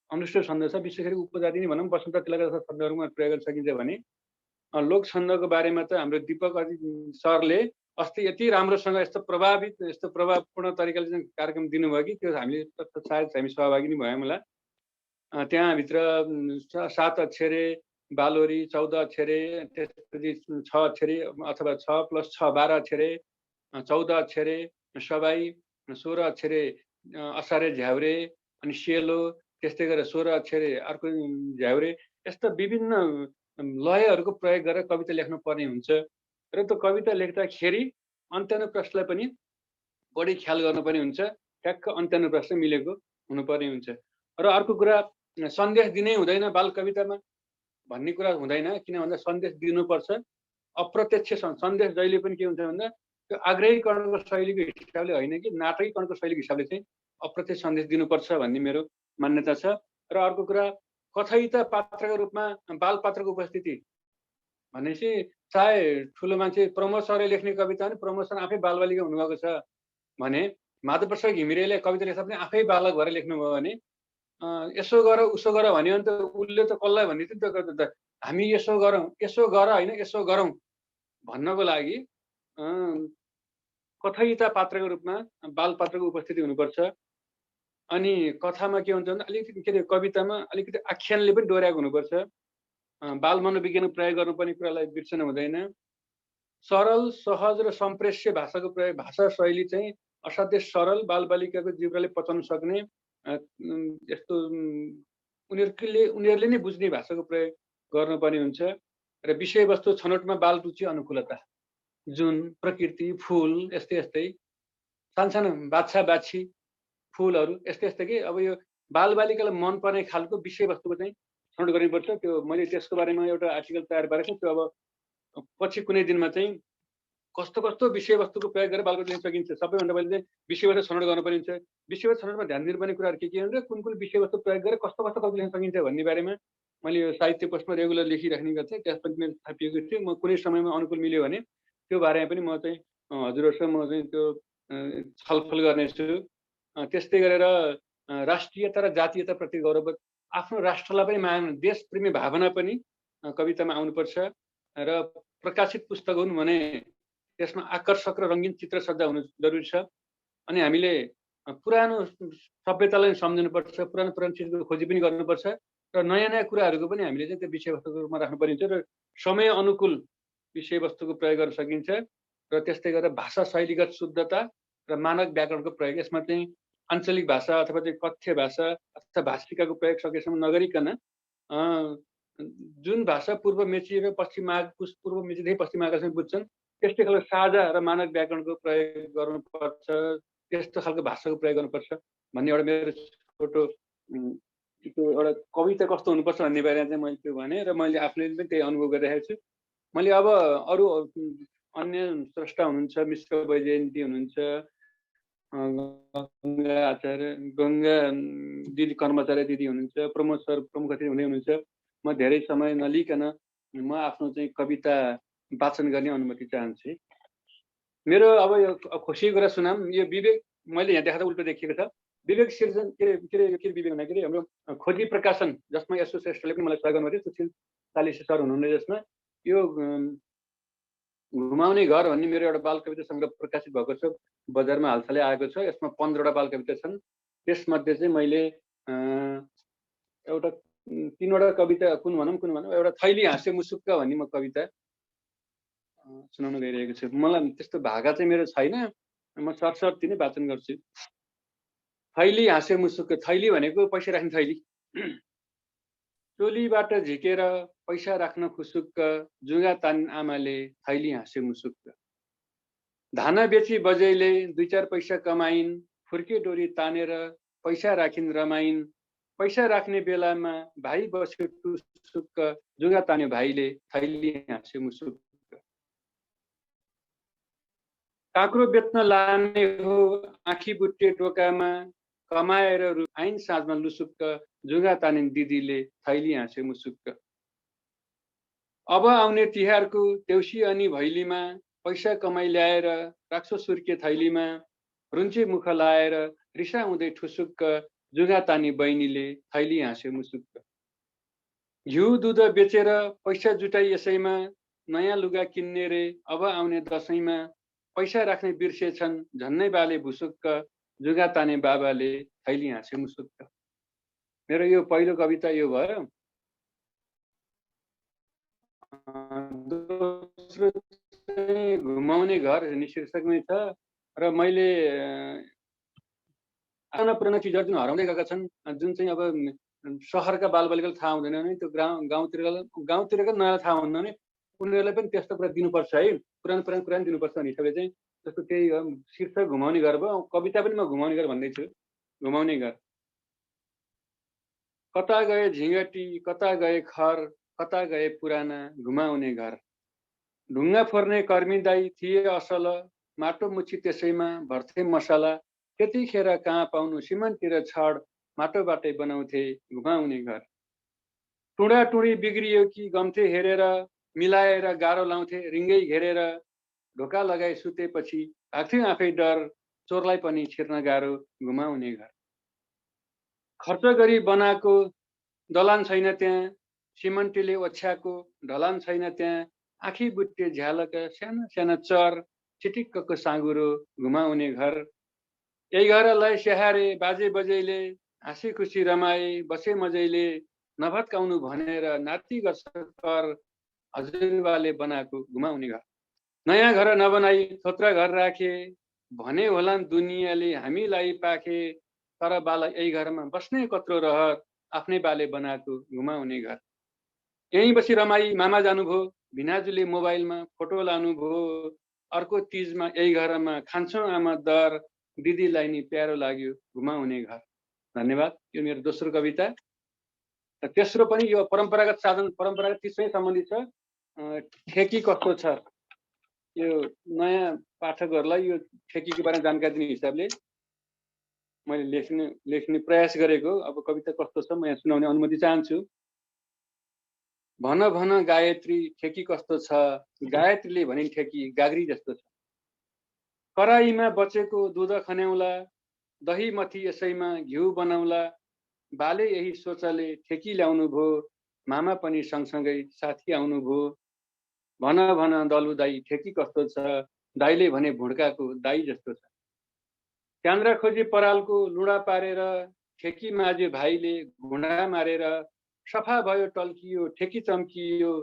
अनुष्ठेय छन्द छ। विशेष गरी उपजाति नै भनौँ, वसन्त तिलक जस्ता छन्दहरूमा प्रयोग गर्न सकिन्छ भने लोक छन्दको बारेमा त हाम्रो दीपक सरले अस्ति यति राम्रोसँग यस्तो प्रभावपूर्ण तरिकाले चाहिँ कार्यक्रम दिनुभयो कि त्यो हामीले सायद हामी सहभागी नै भयौँ होला। त्यहाँभित्र 7 अक्षरे बालोरी, 14 अक्षरे, त्यसपछि 6 अक्षरे अथवा 6+6 12 अक्षरे, 14 अक्षरे सबाई, 16 अक्षरे असारे झ्याउरे, अनि सेलो, त्यस्तै गरेर 16 अक्षरे अर्को झ्याउरे, यस्ता विभिन्न लयहरूको प्रयोग गरेर कविता लेख्नु पर्ने हुन्छ। र त्यो कविता लेख्दाखेरि अन्त्यानुप्रस्थलाई पनि बढी ख्याल गर्नुपर्ने हुन्छ। ठ्याक्क अन्त्यानुप्रस्थ मिलेको हुनुपर्ने हुन्छ। र अर्को कुरा, सन्देश दिनै हुँदैन बाल कवितामा भन्ने कुरा हुँदैन। किन भन्दा सन्देश दिनुपर्छ। अप्रत्यक्ष सन्देश जहिले पनि के हुन्छ भन्दा त्यो आग्रहीकरणको शैलीको हिसाबले होइन कि नाटकीकरणको शैलीको हिसाबले चाहिँ अप्रत्यक्ष सन्देश दिनुपर्छ भन्ने मेरो मान्यता छ। र अर्को कुरा, कथयिता पात्रको रूपमा बाल पात्रको उपस्थिति भनेपछि चाहे ठुलो मान्छे प्रमोद सरले लेख्ने कविता पनि प्रमोद सर आफै बालबालिका हुनुभएको छ भने, माधव प्रसाद घिमिरेले कविता लेख्दा पनि आफै बालक भएर लेख्नुभयो भने, यसो गर उसो गर भन्यो भने त उसले त कसलाई भन्ने थियो त हामी यसो गरौँ, यसो गर होइन यसो गरौँ भन्नको लागि कथयिता पात्रको रूपमा बाल पात्रको उपस्थिति हुनुपर्छ। अनि कथामा के हुन्छ भने अलिकति के अरे कवितामा अलिकति आख्यानले पनि डोर्याएको हुनुपर्छ। बाल मनोविज्ञानको प्रयोग गर्नुपर्ने कुरालाई बिर्सन हुँदैन। सरल सहज र सम्प्रेष्य भाषाको प्रयोग, भाषा शैली चाहिँ असाध्यै सरल, बालबालिकाको जिब्राले पचाउन सक्ने, यस्तो उनीहरूले नै बुझ्ने भाषाको प्रयोग गर्नुपर्ने हुन्छ। र विषयवस्तु छनौटमा बाल रुचि अनुकूलता, जुन प्रकृति फुल यस्तै सानसानो बाछा बाछी फुलहरू यस्तै कि अब यो बालबालिकालाई मनपर्ने खालको विषयवस्तुको चाहिँ छनौट गर्नुपर्छ। त्यो मैले त्यसको बारेमा एउटा आर्टिकल तयार पारेको छु। त्यो अब पछि कुनै दिनमा चाहिँ कस्तो विषयवस्तुको प्रयोग गरेर बालकविता लेख्न सकिन्छ, सबैभन्दा पहिले चाहिँ विषयवस्तु छनौट गर्नुपर्ने हुन्छ। विषयवस्तु छनौटमा ध्यान दिनुपर्ने कुराहरू के भनेर कुन विषयवस्तु प्रयोग गरेर कस्तो कविता लेख्न सकिन्छ भन्ने बारेमा मैले यो साहित्य पोस्टमा रेगुलर लेखिराख्ने गर्थेँ। त्यस पनि मैले थापिएको थियो। म कुनै समयमा अनुकूल मिल्यो भने त्यो बारेमा पनि म चाहिँ हजुरहरूसँग म चाहिँ त्यो छलफल गर्नेछु। त्यस्तै गरेर राष्ट्रियता र जातीयताप्रति गौरव, आफ्नो राष्ट्रलाई पनि मान, देशप्रेमी भावना पनि कवितामा आउनुपर्छ। र प्रकाशित पुस्तक हुन् भने त्यसमा आकर्षक र रङ्गीन चित्र सज्जा हुनु जरुरी छ। अनि हामीले पुरानो सभ्यतालाई सम्झनुपर्छ, पुरानो चिजको खोजी पनि गर्नुपर्छ र नयाँ कुराहरूको पनि हामीले चाहिँ त्यो विषयवस्तुको रूपमा राख्नुपर्ने हुन्छ र समय अनुकूल विषयवस्तुको प्रयोग गर्न सकिन्छ। र त्यस्तै गरेर भाषा शैलीगत शुद्धता र मानक व्याकरणको प्रयोग, यसमा चाहिँ आञ्चलिक भाषा अथवा चाहिँ कथ्य भाषा अथवा भाषिकाको प्रयोग सकेसम्म नगरिकन जुन भाषा पूर्व मेची र पश्चिम माघ, पूर्व मेचीदेखि पश्चिम माघसम्म बुझ्छन् त्यस्तै खालको साझा र मानक व्याकरणको प्रयोग गर्नुपर्छ। त्यस्तो खालको भाषाको प्रयोग गर्नुपर्छ भन्ने एउटा मेरो छोटो एउटा कविता कस्तो हुनुपर्छ भन्ने बारेमा चाहिँ मैले त्यो भने र मैले आफूले पनि त्यही अनुभव गरिरहेको छु। मैले अब अरू अन्य स्रष्टा हुनुहुन्छ, मिश्र वैजयन्ती हुनुहुन्छ, गङ्गा आचार्य, गङ्गा दिदी कर्मचार्य दिदी हुनुहुन्छ, प्रमोद सर प्रमुख अतिथि हुँदै हुनुहुन्छ। म धेरै समय नलिकन म आफ्नो चाहिँ कविता वाचन गर्ने अनुमति चाहन्छु। मेरो अब यो खुसीको कुरा सुनाम। यो विवेक मैले यहाँ देखाउँदा उल्टो देखिएको छ। विवेक सिर्जन के विवेक भने के अरे हाम्रो खोजी प्रकाशन जसमा यसो श्रेष्ठले पनि मलाई सहयोग गर्नुभयो। सुशील चालिसे सर हुनुहुन्न जसमा यो घुमाउने घर भन्ने मेरो एउटा बाल कविता सङ्ग्रह प्रकाशित भएको छ, बजारमा हालसालै आएको छ। यसमा 15वटा बाल कविता छन्। त्यसमध्ये चाहिँ मैले एउटा 3वटा कविता कुन भनौँ एउटा थैली हाँसे मुसुक्क भन्ने म कविता सुनाउन गइरहेको छु। मलाई त्यस्तो भाका चाहिँ मेरो छैन, म सरसर्ती नै वाचन गर्छु। थैली हाँसे मुसुक्क। थैली भनेको पैसा राख्ने थैली। टोलीबाट झिकेर पैसा राख्न खुसुक्क, जुगा तानिन् आमाले थैली हाँसे मुसुक्क। धान बेची बजैले 2-4 पैसा कमाइन्, फुर्के डोरी तानेर पैसा राखिन् रमाइन्। पैसा राख्ने बेलामा भाइ बस्यो टुसुक्क, जुगा तान्यो भाइले थैली हाँसे मुसुक्क। काँक्रो बेच्न लाने हो आँखी बुट्टे टोकामा, कमाएर आइन् साँझमा लुसुक्क, जुगा तानिन् दिदीले थैली हाँसे मुसुक्क। अब आउने तिहारको देउसी अनि भैलीमा पैसा कमाइ ल्याएर राख्छो सुर्के थैलीमा, रुन्चे मुख लाएर रिसाउँदै ठुसुक्क, जुगा तानी बहिनीले थैली हाँसे मुसुक्क। घिउ दुध बेचेर पैसा जुटाइ यसैमा, नयाँ लुगा किन्ने रे अब आउने दसैँमा, पैसा राख्ने बिर्सेछन् झन्नै बाले भुसुक्क, जुगा ताने बाबाले थैली हाँसे मुसुक्क। मेरो यो पहिलो कविता यो भयो। दोस्रो चाहिँ घुमाउने घर शीर्षकमै छ र मैले आफ्ना पुराना चिजहरू जुन हराउँदै गएका छन्, जुन चाहिँ अब सहरका बालबालिकालाई थाहा हुँदैन भने त्यो गाउँतिरका नयाँ थाहा हुन्न भने उनीहरूलाई पनि त्यस्तो कुरा दिनुपर्छ है, पुरानो दिनुपर्छ भन्ने हिसाबले चाहिँ जस्तो त्यही शीर्षक घुमाउने घर भयो। कविता पनि म घुमाउने घर भन्दैछु। घुमाउने घर। कता गए झिँगटी, कता गए खर, कता गए पुराना घुमाउने घर। ढुङ्गा फोर्ने कर्मी दाई थिए असल, माटो मुछी त्यसैमा भर्थे मसला। त्यतिखेर कहाँ पाउनु सिमेन्ट र छड, माटोबाटै बनाउँथे घुमाउने घर। टुँडा टुँडी बिग्रियो कि गम्थे हेरेर, मिलाएर गाह्रो लाउँथे रिङ्गै घेरेर। ढोका लगाई सुतेपछि भाग्थ्यो आफै डर, चोरलाई पनि छिर्न गाह्रो घुमाउने घर। खर्च गरी बनाएको दलान छैन त्यहाँ, सिमन्टीले ओछ्याएको ढलान छैन त्यहाँ। आँखी बुट्टे झ्यालक साना साना चर, चिटिक्कको साँगुरो घुमाउने घर। यही घरलाई स्याहारे बाजे बजैले, हाँसी खुसी रमाए बसे मजैले। नभत्काउनु भनेर नाति गर्छ कर, हजुरबाले बनाएको घुमाउने घर। नयाँ घर नबनाई थोत्रा घर राखे, भने होलान् दुनियाँले हामीलाई पाखे। तर बाला यही घरमा बस्ने कत्रो रहर, आफ्नै बाले बनाएको घुमाउने घर। यहीँ बसी रमाई मामा जानुभयो, भिनाजुले मोबाइलमा फोटो लानुभयो। अर्को तिजमा यही घरमा खान्छौँ आमा दर, दिदीलाई नि प्यारो लाग्यो घुमाउने घर। धन्यवाद। यो मेरो दोस्रो कविता। तेस्रो पनि यो परम्परागत साधन परम्परागत चिजसँग सम्बन्धित छ। ठेकी कस्तो छ, यो नयाँ पाठकहरूलाई यो ठेकीको बारेमा जानकारी दिने हिसाबले मैले लेख्ने प्रयास गरेको। अब कविता कस्तो छ म यहाँ सुनाउने अनुमति चाहन्छु। भन भन गायत्री ठेकी कस्तो छ, गायत्रीले भनिन् ठेकी गाग्री जस्तो छ। कराईमा बचेको दुध खन्याउला, दही मथी यसैमा घिउ बनाउला। बाले यही सोचले ठेकी ल्याउनु भो, मामा पनि सँगसँगै साथी आउनु भो। भन भन दलु दाई ठेकी कस्तो छ, दाईले भने भुड्काको दाई जस्तो छ। त्यान्द्रा खोजी परालको लुडा पारेर, ठेकी माझ्यो भाइले घुँडा मारेर। सफा भयो टल्कियो ठेकी चम्कियो,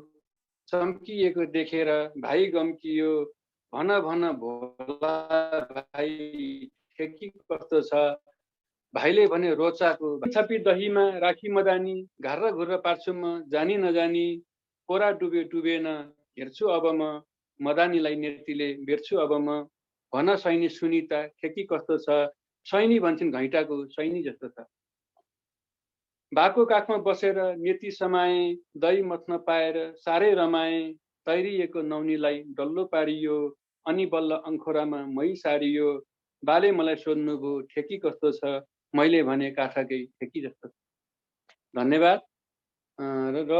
चम्किएको देखेर भाइ गम्कियो। भन भन भोला भाइ ठेकी कस्तो छ, भाइले भने रोचाको छपी दहीमा राखी मदानी। घार्र घुर्र पार्छु म जानी नजानी, पोरा डुबे डुबेन हेर्छु अब म, मदानीलाई नेतीले बेर्छु अब म। भन सैनी सुनिता ठेकी कस्तो छ, सैनी भन्छन् घैँटाको सैनी जस्तो छ। बाको काखमा बसेर नेती समाए, दही मथ्न पाएर साह्रै रमाए। तैरिएको नौनीलाई डल्लो पारियो, अनि बल्ल अङ्खोरामा मै सारियो। बाले मलाई सोध्नुभयो ठेकी कस्तो छ, मैले भने काठकै ठेकी जस्तो छ। धन्यवाद। र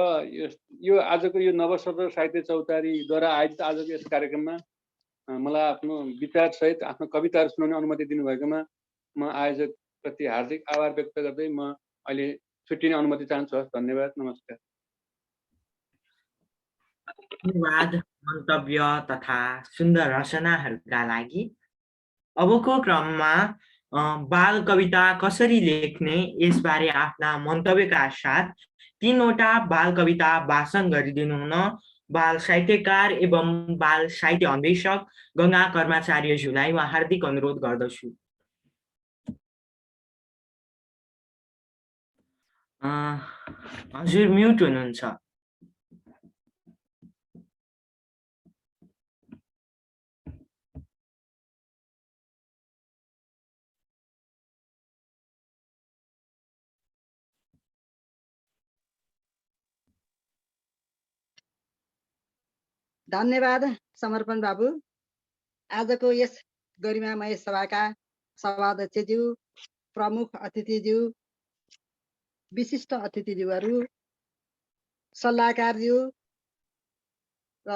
यो आजको यो नवसर्जक साहित्य चौतारीद्वारा आयोजित आजको यस कार्यक्रममा मलाई आफ्नो विचारसहित आफ्नो कविताहरू सुनाउने अनुमति दिनुभएकोमा म आयोजकप्रति हार्दिक आभार व्यक्त गर्दै म अहिले छुट्टिने अनुमति चाहन्छु। हस्, धन्यवाद, नमस्कार। धन्यवाद मन्तव्य तथा सुन्दर रचनाहरूका लागि। अबको क्रममा बाल कविता कसरी लेख्ने यसबारे आफ्ना मन्तव्यका साथ 3वटा बाल कविता वाचन गरिदिनु हुन बाल साहित्यकार एवं बाल साहित्य अन्वेषक गङ्गा कर्माचार्यज्यूलाई म हार्दिक अनुरोध गर्दछु। हजुर म्युट हुनुहुन्छ। धन्यवाद समर्पण बाबु। आजको यस गरिमामय सभाका सभाध्यक्षज्यू, प्रमुख अतिथिज्यू, विशिष्ट अतिथिज्यूहरू, सल्लाहकारज्यू र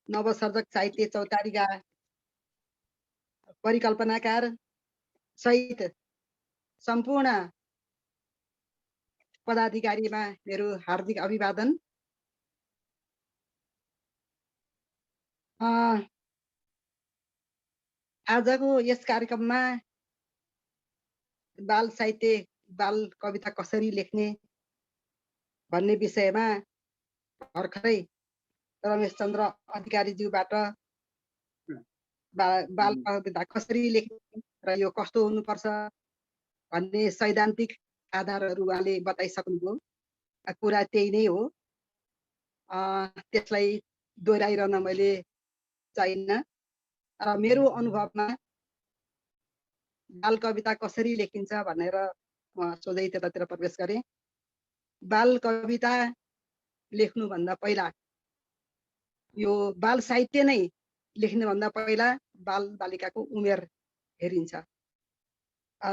नवसर्जक साहित्य चौतारीका परिकल्पनाकार सहित सम्पूर्ण पदाधिकारीमा मेरो हार्दिक अभिवादन। आजको यस कार्यक्रममा बाल साहित्य, बाल कविता कसरी लेख्ने भन्ने विषयमा भर्खरै रमेशचन्द्र अधिकारीज्यूबाट बाल कविता कसरी लेख्ने र यो कस्तो हुनुपर्छ भन्ने सैद्धान्तिक आधारहरू उहाँले बताइसक्नुभयो। कुरा त्यही नै हो, त्यसलाई दोहोऱ्याइरहन मैले चाहिन्न। र मेरो अनुभवमा बाल कविता कसरी लेखिन्छ भनेर म सोझै त्यतातिर प्रवेश गरेँ। बाल कविता लेख्नुभन्दा पहिला, यो बाल साहित्य नै लेख्नुभन्दा पहिला बाल बालिकाको उमेर हेरिन्छ।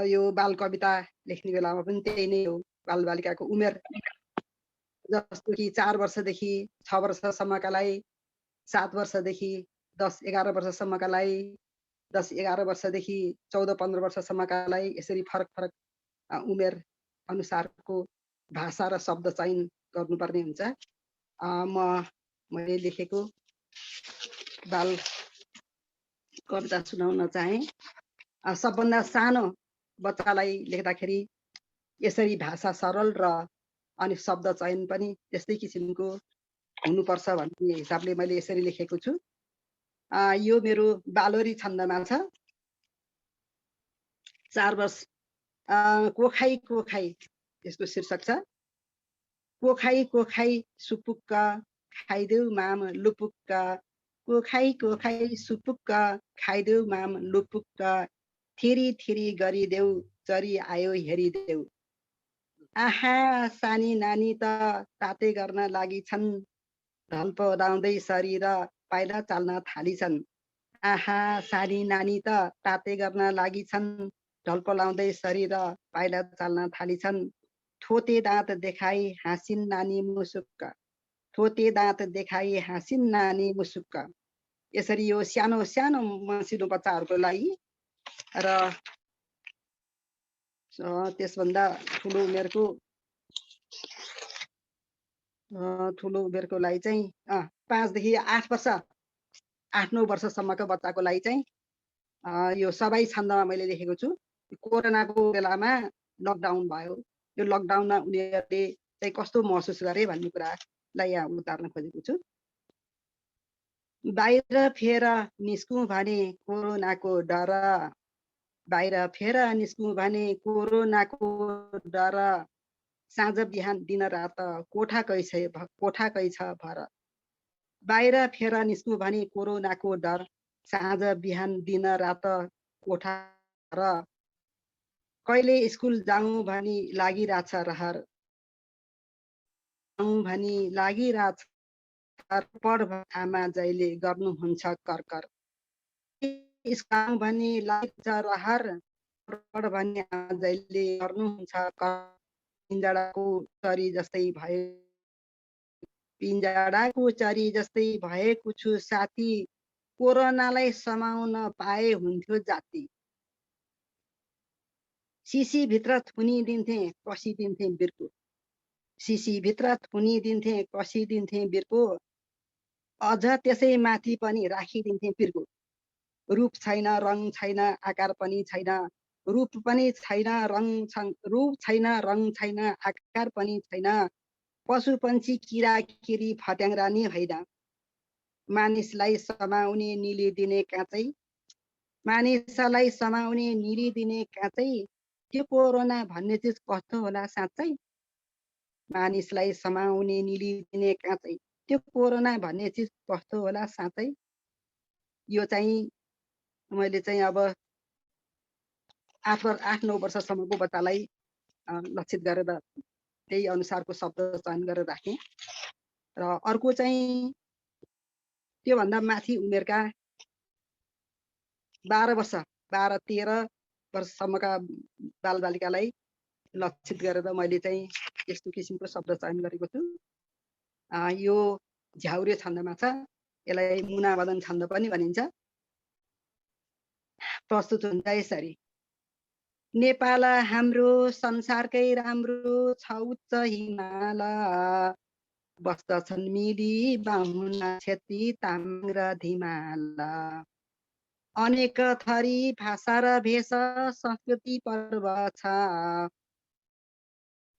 यो बाल कविता लेख्ने बेलामा पनि त्यही नै हो, बाल बालिकाको उमेर। जस्तो कि 4 वर्षदेखि 6 वर्षसम्मका लागि, 7 वर्षदेखि 10-11 वर्षसम्मका लागि, 10-11 वर्षदेखि 14-15 वर्षसम्मका लागि, यसरी फरक फरक उमेर अनुसारको भाषा र शब्द चयन गर्नुपर्ने हुन्छ। मैले लेखेको बाल कविता सुनाउन चाहे। सबभन्दा सानो बच्चालाई लेख्दाखेरि यसरी भाषा सरल र अनि शब्द चयन पनि त्यस्तै किसिमको हुनुपर्छ भन्ने हिसाबले मैले यसरी लेखेको छु। यो मेरो बालोरी छन्दमा छ। 4 वर्ष। कोखाई कोखाई यसको शीर्षक छ। कोखाई कोखाई सुपुक्क खाइदेऊ माम लुपुक्क, कोखाई कोखाई सुपुक्क खाइदेऊ माम लुपुक्क, थिरी थिरी गरिदेऊ चरी आयो हेरिदेऊ। आहा सानी नानी त ताते गर्न लागि छन्, ढल्पडाउँदै शरीर पाइला चाल्न थालिछन्। आहा सानी नानी त ताते गर्न लागि छन्, ढल्पलाउँदै शरीर पाइला चाल्न थालिछन्। थोते दाँत देखाई हाँसिन् नानी मुसुक्क, थोते दाँत देखाई हाँसिन् नानी मुसुक्क। यसरी यो सानो सानो मसिनो बच्चाहरूको लागि र त्यसभन्दा ठुलो उमेरको लागि चाहिँ 5 देखि 8 वर्ष 8-9 वर्षसम्मको बच्चाको लागि चाहिँ यो सबै छन्दमा मैले लेखेको छु। कोरोनाको बेलामा लकडाउन भयो, यो लकडाउनमा उनीहरूले चाहिँ कस्तो महसुस गरे भन्ने कुरालाई यहाँ उतार्न खोजेको छु। बाहिर फेर निस्कौँ भने कोरोनाको डर, बाहिर फेर निस्कौँ भने कोरोनाको डर, साँझ बिहान दिन रात कोठाकै छ भर। बाहिर फेर निस्कौँ भने कोरोनाको डर, साँझ बिहान दिन रात कोठा र, कहिले स्कुल जाउँ भनी लागिरहेछ रहर, जाउँ भनी लागिरहेछ पढ आमा जहिले गर्नुहुन्छ करकर, जाउँ भनी लागिरहेछ रहर पढ भनी आमा जहिले गर्नुहुन्छ कर। पिञ्जडाको चरी जस्तै भए, पिञ्जडाको चरी जस्तै भएको छु साथी, कोरोनालाई समाउन पाए हुन्थ्यो जाति। सिसीभित्र थुनिदिन्थे कसिदिन्थे बिर्को। सिसीभित्र थुनिदिन्थे कसिदिन्थे बिर्को। अझ त्यसै माथि पनि राखिदिन्थे बिर्को। रूप छैन रङ छैन आकार पनि छैन। रूप पनि छैन रूप छैन रङ छैन आकार पनि छैन। पशु पन्छी किरा किरी फट्याङ्ग्रा नि होइन। मानिसलाई समाउने निलिदिने काँचै। मानिसलाई समाउने निलिदिने काँचै। त्यो कोरोना भन्ने चिज कस्तो होला साँच्चै। मानिसलाई समाउने निलिदिने काँचै। त्यो कोरोना भन्ने चिज कस्तो होला साँच्चै। यो चाहिँ मैले चाहिँ अब 8-9 वर्षसम्मको बच्चालाई लक्षित गरेर त्यही अनुसारको शब्द चयन गरेर राखेँ। र अर्को चाहिँ त्योभन्दा माथि उमेरका 12-13 वर्षसम्मका बालबालिकालाई लक्षित गरेर मैले चाहिँ यस्तो किसिमको शब्द चयन गरेको छु। यो झ्याउरे छन्दमा छ। यसलाई मुनावदन छन्द पनि भनिन्छ। प्रस्तुत हुन्छ यसरी। नेपाल हाम्रो संसारकै राम्रो छ उच्च हिमाल। बस्दछन् मिली बाहुना छेत्री तामाङ र धिमाल। अनेक थरी भाषा र भेष संस्कृति पर्व छ।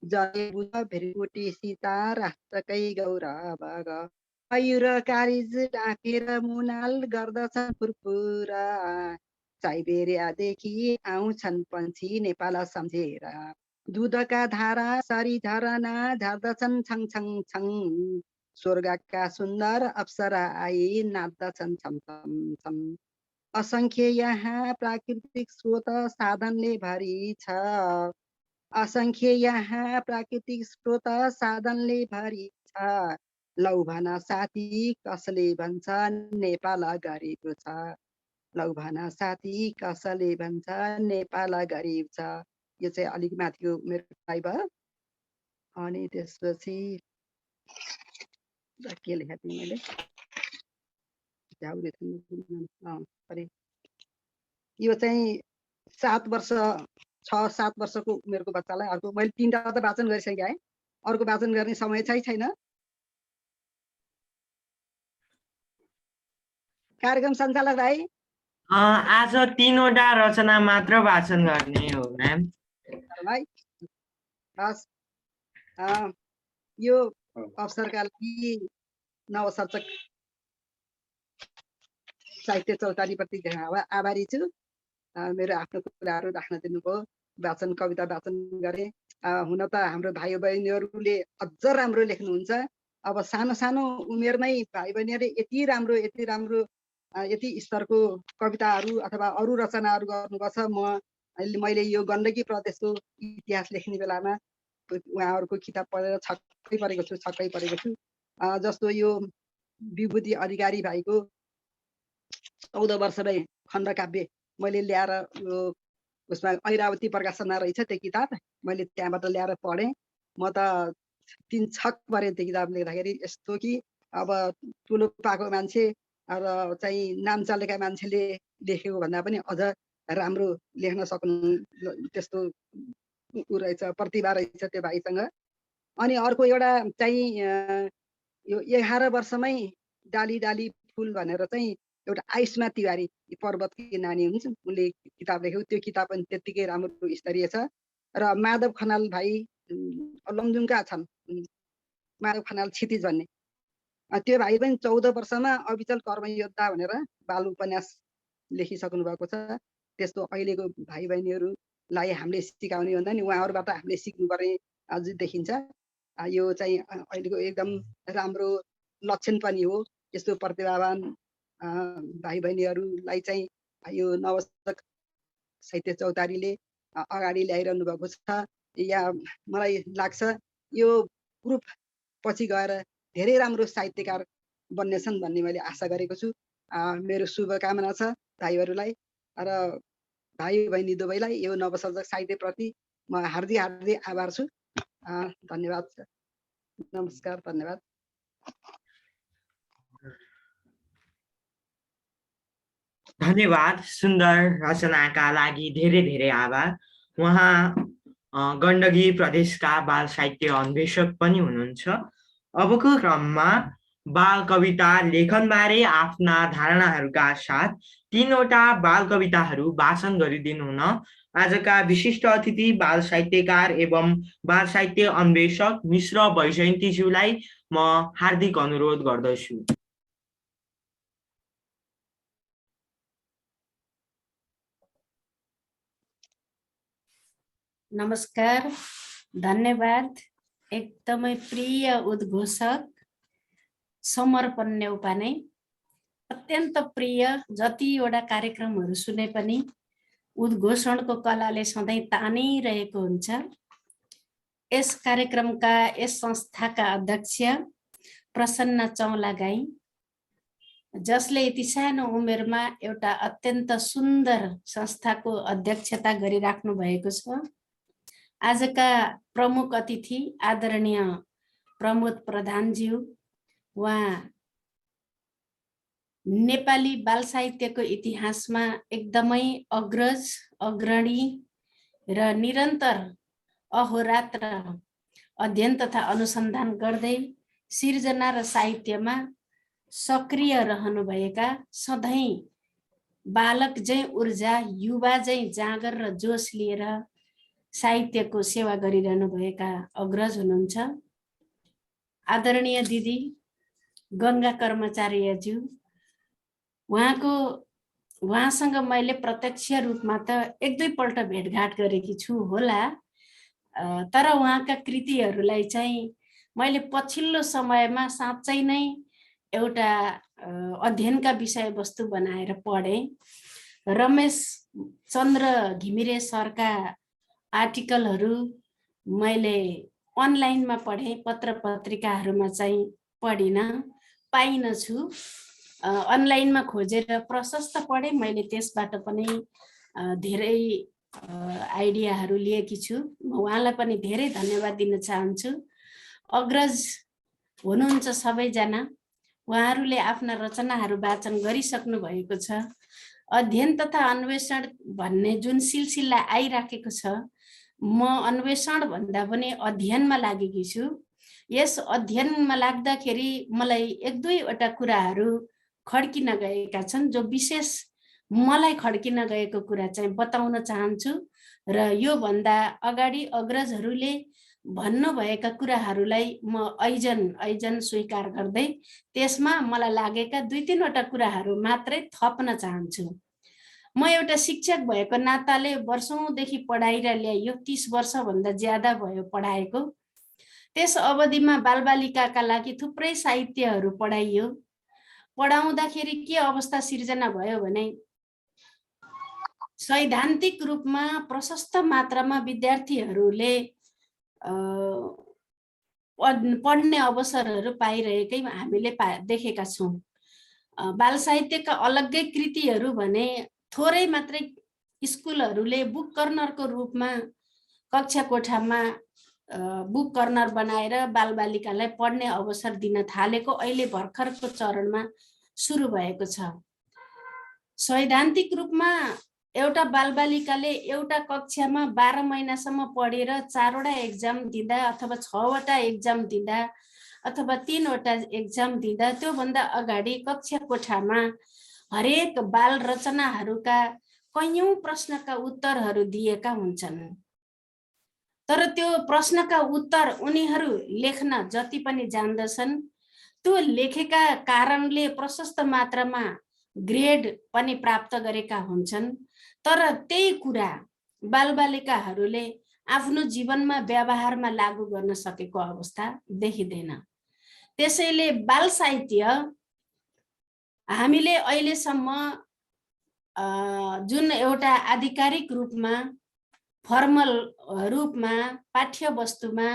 जय बुझ भेरगुटी सीता राष्ट्रकै गौरव ग। मयूर कारिज डाँफेर मुनाल गर्दछन् फुरफुर। साइबेरियादेखि आउँछन् पन्छी नेपाल सम्झेर। दुधका धारा सरी झरना झर्दछन् छङ छङ छङ। स्वर्गका सुन्दर अप्सरा आई नाच्दछन् छम छम छम। असंख्य यहाँ प्राकृतिक स्रोत साधनले भरि छ। असंख्य यहाँ प्राकृतिक स्रोत साधनले भरि छ। लौ भन साथी कसले भन्छ नेपाल गरिब छ। लौ भन साथी कसले भन्छ नेपाल गरिब छ। यो चाहिँ अलिक माथिको मेरो टाइप भयो। अनि त्यसपछि के लेखेको थिएँ मैले सरी। यो चाहिँ 7 वर्ष 6-7 वर्षको उमेरको बच्चालाई अर्को मैले 3टा त वाचन गरिसकेँ। अर्को वाचन गर्ने समय छैन। कार्यक्रम सञ्चालक भाइ आज 3वटा रचना मात्र वाचन गर्ने हो म्याम। भाइ हस्। यो अवसरका लागि नवसर्जक साहित्य चौतारीप्रति धेरै आभारी छु। मेरो आफ्नो कुराहरू राख्न दिनुभयो। वाचन कविता वाचन गरेँ। हुन त हाम्रो भाइ बहिनीहरूले अझ राम्रो लेख्नुहुन्छ। अब सानो सानो उमेरमै भाइ बहिनीहरूले यति राम्रो यति स्तरको कविताहरू अथवा अरू रचनाहरू गर्नुपर्छ। मैले यो गण्डकी प्रदेशको इतिहास लेख्ने बेलामा उहाँहरूको किताब पढेर छक्कै परेको छु। जस्तो यो विभूति अधिकारी भाइको 14 वर्षमै खण्डकाव्य मैले ल्याएर यो उसमा ऐरावती प्रकाशनमा रहेछ त्यो किताब। मैले त्यहाँबाट ल्याएर पढेँ। म त 3 छक परेँ त्यो किताब लेख्दाखेरि। यस्तो कि अब ठुलो पाएको मान्छे र चाहिँ नाम चलेका मान्छेले लेखेको भन्दा पनि अझ राम्रो लेख्न सक्नु त्यस्तो ऊ रहेछ, प्रतिभा रहेछ त्यो भाइसँग। अनि अर्को एउटा चाहिँ यो 11 वर्षमै डाली डाली फुल भनेर चाहिँ एउटा आयुष्मा तिवारी पर्वतकी नानी हुनुहुन्छ, उनले किताब लेखेको। त्यो किताब पनि त्यत्तिकै राम्रो स्तरीय छ। र माधव खनाल भाइ लमजुङका छन्। माधव खनाल क्षितिज भन्ने त्यो भाइ पनि 14 वर्षमा अविचल कर्मयोद्धा भनेर बाल उपन्यास लेखिसक्नु भएको छ। त्यस्तो अहिलेको भाइ बहिनीहरूलाई हामीले सिकाउने भन्दा नि उहाँहरूबाट हामीले सिक्नुपर्ने अझै देखिन्छ। यो चाहिँ अहिलेको एकदम राम्रो लक्षण पनि हो। यस्तो प्रतिभावान भाइ बहिनीहरूलाई चाहिँ यो नवसर्जक साहित्य चौतारीले अगाडि ल्याइरहनु भएको छ। या मलाई लाग्छ यो ग्रुप पछि गएर धेरै राम्रो साहित्यकार बन्नेछन् भन्ने मैले आशा गरेको छु। मेरो शुभकामना छ भाइहरूलाई र भाइ बहिनी दुवैलाई यो नवसर्जक साहित्यप्रति म हार्दिक आभार छु। धन्यवाद। नमस्कार, धन्यवाद। धन्यवाद। सुन्दर रचनाका लागि धेरै धेरै आभार। उहाँ गण्डकी प्रदेशका बाल साहित्य अन्वेषक पनि हुनुहुन्छ। अबको क्रममा बाल कविता लेखनबारे आफ्ना धारणाहरूका साथ 3वटा बाल कविताहरू वाचन गरिदिनु हुन आजका विशिष्ट अतिथि बाल साहित्यकार एवं बाल साहित्य अन्वेषक मिश्र वैजयन्तीज्यूलाई म हार्दिक अनुरोध गर्दछु। नमस्कार, धन्यवाद। एकदमै प्रिय उद्घोषक समर्पण नेउपाने, अत्यन्त प्रिय। जतिवटा कार्यक्रमहरू सुने पनि उद्घोषणको कलाले सधैँ तानिरहेको हुन्छ। यस कार्यक्रमका यस संस्थाका अध्यक्ष प्रसन्न चौलागाई, जसले यति सानो उमेरमा एउटा अत्यन्त सुन्दर संस्थाको अध्यक्षता गरिराख्नु भएको छ। आजका प्रमुख अतिथि आदरणीय प्रमोद प्रधानज्यू, उहाँ नेपाली बाल साहित्यको इतिहासमा एकदमै अग्रज, अग्रणी र निरन्तर अहोरात्र अध्ययन तथा अनुसन्धान गर्दै सिर्जना र साहित्यमा सक्रिय रहनुभएका, सधैँ बालक झैँ ऊर्जा, युवा झैँ जाँगर र जोस लिएर साहित्यको सेवा गरिरहनु भएका अग्रज हुनुहुन्छ। आदरणीय दिदी गङ्गा कर्मचार्यज्यू, उहाँसँग मैले प्रत्यक्ष रूपमा त एक दुईपल्ट भेटघाट गरेकी छु होला, तर उहाँका कृतिहरूलाई चाहिँ मैले पछिल्लो समयमा साँच्चै नै एउटा अध्ययनका विषयवस्तु बनाएर पढेँ। रमेश चन्द्र घिमिरे सरका आर्टिकलहरू मैले अनलाइनमा पढेँ, पत्र पत्रिकाहरूमा चाहिँ पढिन पाइन छु। अनलाइनमा खोजेर प्रशस्त पढेँ मैले, त्यसबाट पनि धेरै आइडियाहरू लिएकी छु। म उहाँलाई पनि धेरै धन्यवाद दिन चाहन्छु। अग्रज हुनुहुन्छ सबैजना, उहाँहरूले आफ्ना रचनाहरू वाचन गरिसक्नु भएको छ। अध्ययन तथा अन्वेषण भन्ने जुन सिलसिला आइराखेको छ, म अन्वेषण भन्दा पनि अध्ययनमा लागेकी छु। यस अध्ययनमा लाग्दाखेरि मलाई एक दुईवटा कुराहरू खड्किन गएका छन्, जो विशेष मलाई खड्किन गएको कुरा चाहिँ बताउन चाहन्छु। र यो भन्दा अगाडि अग्रजहरूले भन्नुभएका कुराहरूलाई म ऐजन स्वीकार गर्दै त्यसमा मलाई लागेका 2-3वटा कुराहरू मात्रै थप्न चाहन्छु। म एउटा शिक्षक भएको नाताले वर्षौंदेखि पढाइरा ल्याइयो, 30 वर्षभन्दा ज्यादा भयो पढाएको। त्यस अवधिमा बालबालिकाका लागि थुप्रै साहित्यहरू पढाइयो। पढाउँदाखेरि के अवस्था सिर्जना भयो भने सैद्धान्तिक रूपमा प्रशस्त मात्रामा विद्यार्थीहरूले पढ्ने अवसरहरू पाइरहेकै हामीले देखेका छौँ। बाल साहित्यका अलग्गै कृतिहरू भने थोरै मात्रै स्कुलहरूले बुक कर्नरको रूपमा कक्षा कोठामा बुक कर्नर बनाएर बालबालिकालाई पढ्ने अवसर दिन थालेको अहिले भर्खरको चरणमा सुरु भएको छ। सैद्धान्तिक रूपमा एउटा बालबालिकाले एउटा कक्षामा 12 महिनासम्म पढेर 4वटा एक्जाम दिँदा अथवा 6वटा एक्जाम दिँदा अथवा 3वटा एक्जाम दिँदा त्योभन्दा अगाडि कक्षा कोठामा हरेक बाल रचनाहरूका कैयौं प्रश्नका उत्तरहरू दिएका हुन्छन्। तर त्यो प्रश्नका उत्तर उनीहरू लेख्न जति पनि जान्दछन्, त्यो लेखेका कारणले प्रशस्त मात्रामा ग्रेड पनि प्राप्त गरेका हुन्छन्। तर त्यही कुरा बालबालिकाहरूले आफ्नो जीवनमा व्यवहारमा लागू गर्न सकेको अवस्था देखिँदैन। त्यसैले बाल साहित्य हामीले अहिलेसम्म जुन एउटा आधिकारिक रूपमा फर्मल रूपमा पाठ्य वस्तुमा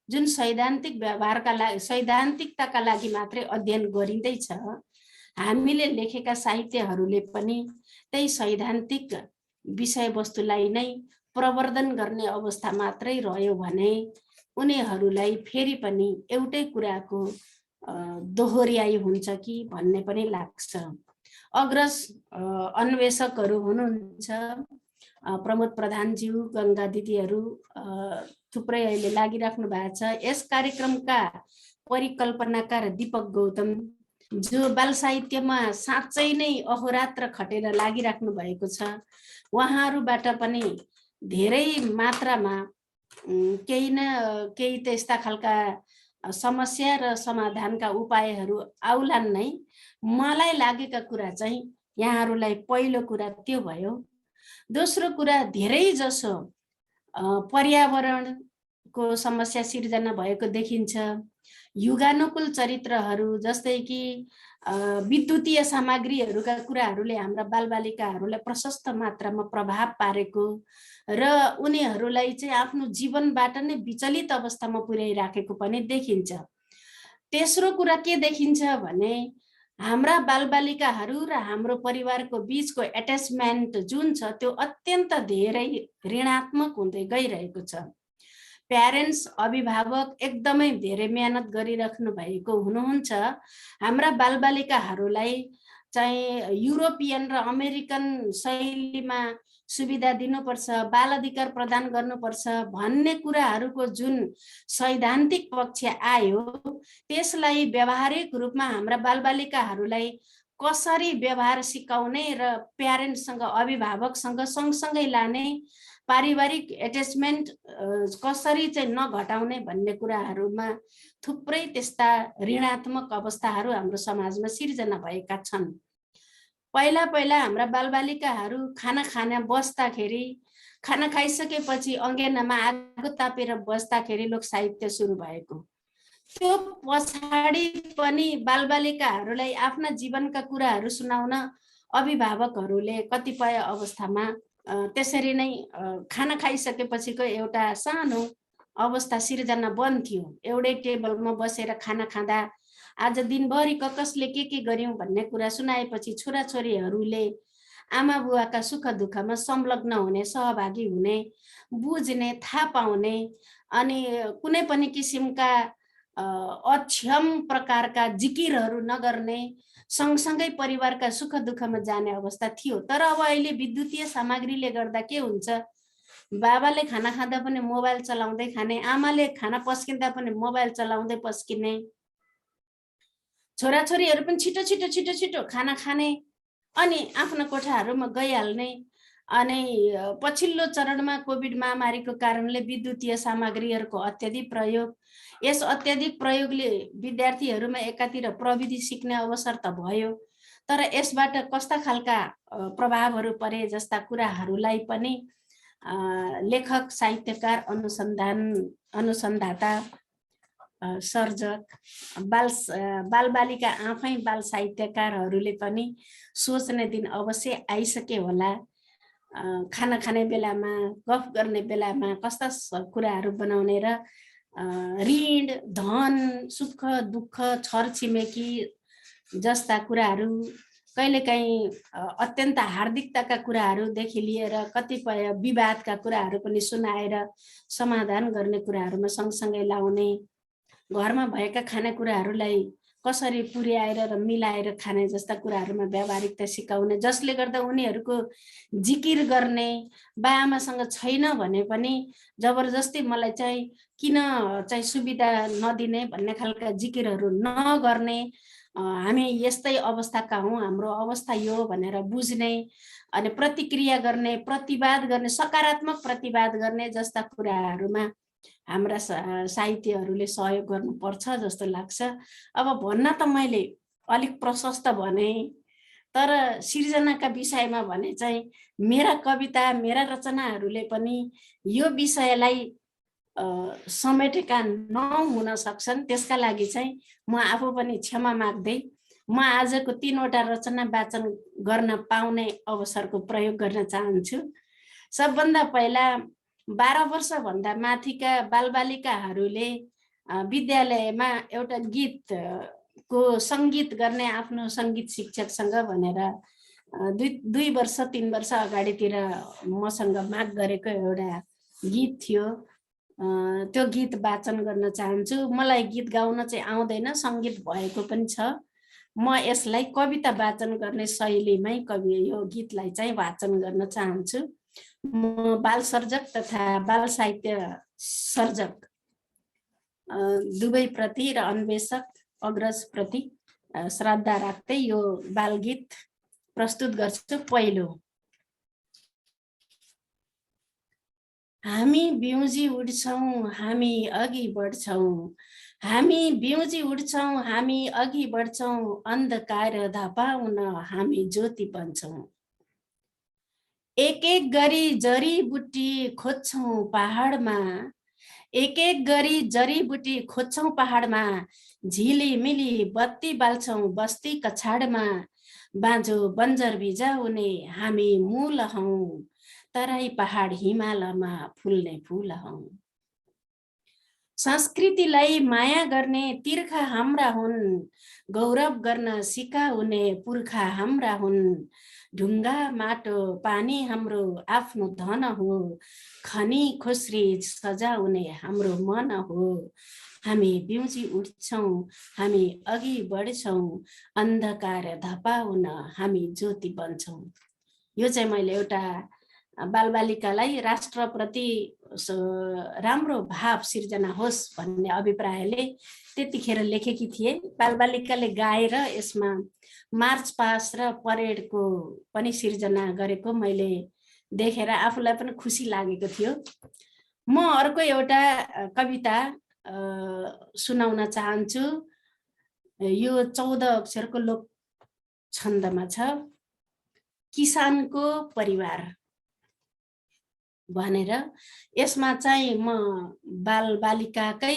जुन सैद्धान्तिक व्यवहारका लागि सैद्धान्तिकताका लागि मात्रै अध्ययन गरिँदैछ, हामीले लेखेका साहित्यहरूले पनि त्यही सैद्धान्तिक विषयवस्तुलाई नै प्रवर्धन गर्ने अवस्था मात्रै रह्यो भने उनीहरूलाई फेरि पनि एउटै कुराको दोहोर्याइ हुन्छ कि भन्ने पनि लाग्छ। अग्रज अन्वेषकहरू हुनुहुन्छ, प्रमोद प्रधानज्यू, गङ्गा दिदीहरू थुप्रै अहिले लागिराख्नु भएको छ। यस कार्यक्रमका परिकल्पनाकार दीपक गौतम, जो बाल साहित्यमा साँच्चै नै अहोरात्र खटेर लागिराख्नु भएको छ, उहाँहरूबाट पनि धेरै मात्रामा केही न केही त यस्ता खालका समस्या र समाधानका उपायहरू आउलान् नै। मलाई लागेका कुरा चाहिँ यहाँहरूलाई पहिलो कुरा त्यो भयो। दोस्रो कुरा, धेरै जसो पर्यावरणको समस्या सिर्जना भएको देखिन्छ। युगानुकूल चरित्रहरू जस्तै कि विद्युतीय सामग्रीहरूका कुराहरूले हाम्रा बालबालिकाहरूलाई प्रशस्त मात्रामा प्रभाव पारेको र उनीहरूलाई चाहिँ आफ्नो जीवनबाट नै विचलित अवस्थामा पुर्याइराखेको पनि देखिन्छ। तेस्रो कुरा के देखिन्छ भने हाम्रा बालबालिकाहरू र हाम्रो परिवारको बीचको एट्याचमेन्ट जुन छ त्यो अत्यन्त धेरै ऋणात्मक हुँदै गइरहेको छ। प्यारेन्ट्स, अभिभावक एकदमै धेरै मेहनत गरिराख्नु भएको हुनुहुन्छ। हाम्रा बालबालिकाहरूलाई चाहिँ युरोपियन र अमेरिकन शैलीमा सुविधा दिनुपर्छ, बाल अधिकार प्रदान गर्नुपर्छ भन्ने कुराहरूको जुन सैद्धान्तिक पक्ष आयो, त्यसलाई व्यावहारिक रूपमा हाम्रा बालबालिकाहरूलाई कसरी व्यवहार सिकाउने र प्यारेन्ट्ससँग, अभिभावकसँग सँगसँगै लाने, पारिवारिक एट्याचमेन्ट कसरी चाहिँ नघटाउने भन्ने कुराहरूमा थुप्रै त्यस्ता ऋणात्मक अवस्थाहरू हाम्रो समाजमा सिर्जना भएका छन्। पहिला पहिला हाम्रा बालबालिकाहरू खाना खान बस्दाखेरि, खाना खाइसकेपछि अङ्गेनामा आगो तापेर बस्दाखेरि लोक साहित्य सुरु भएको। त्यो पछाडि पनि बालबालिकाहरूलाई आफ्ना जीवनका कुराहरू सुनाउन अभिभावकहरूले कतिपय अवस्थामा त्यसरी नै खाना खाइसकेपछिको एउटा सानो अवस्था सिर्जना बन्थ्यो। एउटै टेबलमा बसेर खाना खाँदा आज दिनभरि कसले के गर्यौं भन्ने कुरा सुनाएपछि छोराछोरीहरूले आमा बुवाका सुख दुःखमा संलग्न हुने, सहभागी हुने, बुझ्ने, थाहा पाउने अनि कुनै पनि किसिमका अक्षम प्रकारका जिकिरहरू नगर्ने, सँगसँगै परिवारका सुख दुःखमा जाने अवस्था थियो। तर अब अहिले विद्युतीय सामग्रीले गर्दा के हुन्छ, बाबाले खाना खाँदा पनि मोबाइल चलाउँदै खाने, आमाले खाना पस्किँदा पनि मोबाइल चलाउँदै पस्किने, छोराछोरीहरू पनि छिटो छिटो छिटो छिटो खाना खाने अनि आफ्नो कोठाहरूमा गइहाल्ने। अनि पछिल्लो चरणमा कोभिड महामारीको कारणले विद्युतीय सामग्रीहरूको अत्याधिक प्रयोग, यस अत्याधिक प्रयोगले विद्यार्थीहरूमा एकातिर प्रविधि सिक्ने अवसर त भयो, तर यसबाट कस्ता खालका प्रभावहरू परे जस्ता कुराहरूलाई पनि लेखक, साहित्यकार, अनुसन्धाता, सर्जक, बालबालिका आफै बाल साहित्यकारहरूले पनि सोच्ने दिन अवश्य आइसके होला। खाना खाने बेलामा, गफ गर्ने बेलामा कस्ता कुराहरू बनाउने र ऋण, धन, सुख दुःख, छरछिमेकी जस्ता कुराहरू, कहिलेकाहीँ अत्यन्त हार्दिकताका कुराहरूदेखि लिएर कतिपय विवादका कुराहरू पनि सुनाएर समाधान गर्ने कुराहरूमा सँगसँगै लाउने, घरमा भएका खानेकुराहरूलाई कसरी पुर्याएर र मिलाएर खाने जस्ता कुराहरूमा व्यावहारिकता सिकाउने, जसले गर्दा उनीहरूको जिकिर गर्ने, बाआमासँग छैन भने पनि जबरजस्ती मलाई चाहिँ किन चाहिँ सुविधा नदिने भन्ने खालका जिकिरहरू नगर्ने, हामी यस्तै अवस्थाका हौँ, हाम्रो अवस्था यो भनेर बुझ्ने अनि प्रतिक्रिया गर्ने, प्रतिवाद गर्ने, सकारात्मक प्रतिवाद गर्ने जस्ता कुराहरूमा हाम्रा साहित्यहरूले सहयोग गर्नुपर्छ जस्तो लाग्छ। अब भन्न त मैले अलिक प्रशस्त भने, तर सिर्जनाका विषयमा भने चाहिँ मेरा कविता, मेरा रचनाहरूले पनि यो विषयलाई समेटेका नहुन सक्छन्। त्यसका लागि चाहिँ म आफू पनि क्षमा माग्दै म आजको 3वटा रचना वाचन गर्न पाउने अवसरको प्रयोग गर्न चाहन्छु। सबभन्दा पहिला 12 वर्षभन्दा माथिका बालबालिकाहरूले विद्यालयमा एउटा गीतको सङ्गीत गर्ने आफ्नो सङ्गीत शिक्षकसँग भनेर 2 वर्ष 3 वर्ष अगाडितिर मसँग माग गरेको एउटा गीत थियो। त्यो गीत वाचन गर्न चाहन्छु। मलाई गीत गाउन चाहिँ आउँदैन, सङ्गीत भएको पनि छ, म यसलाई कविता वाचन गर्ने शैलीमै यो गीतलाई चाहिँ वाचन गर्न चाहन्छु। म बाल सर्जक तथा बाल साहित्य सर्जक दुवैप्रति र अन्वेषक अग्रज प्रति श्रद्धा राख्दै यो बाल गीत प्रस्तुत गर्छु। पहिलो, हामी बिउजी उड्छौँ हामी अघि बढ्छौँ, हामी बिउजी उड्छौँ हामी अघि बढ्छौँ, अन्धकार धपाउन हामी ज्योति बन्छौँ। एक एक गरी जडीबुटी खोज्छौँ पहाडमा, एक एक गरी जडीबुटी खोज्छौँ पहाडमा, झिलिमिली बत्ती बाल्छौँ बस्ती कछाडमा, बाँझो बन्जर भिजाउने हामी मूल हौँ, तराई पहाड हिमालयमा फुल्ने फुल हौँ। संस्कृतिलाई माया गर्ने तिर्खा हाम्रा हुन्, गौरव गर्न सिकाउने पुर्खा हाम्रा हुन्, ढुङ्गा माटो पानी हाम्रो आफ्नो धन हो, खनी खुस्री सजाउने हाम्रो मन हो। हामी बिउजी उठ्छौँ हामी अघि बढ्छौँ, अन्धकार धपाउन हामी ज्योति बन्छौँ। यो चाहिँ मैले एउटा बालबालिकालाई राष्ट्रप्रति राम्रो भाव सिर्जना होस् भन्ने अभिप्रायले त्यतिखेर लेखेकी थिए। बालबालिकाले गाएर यसमा मार्च पास्ट र परेडको पनि सिर्जना गरेको मैले देखेर आफूलाई पनि खुसी लागेको थियो। म अर्को एउटा कविता सुनाउन चाहन्छु। यो 14 अक्षरको लोक छन्दमा छ। किसानको परिवार भनेर यसमा चाहिँ म बालबालिकाकै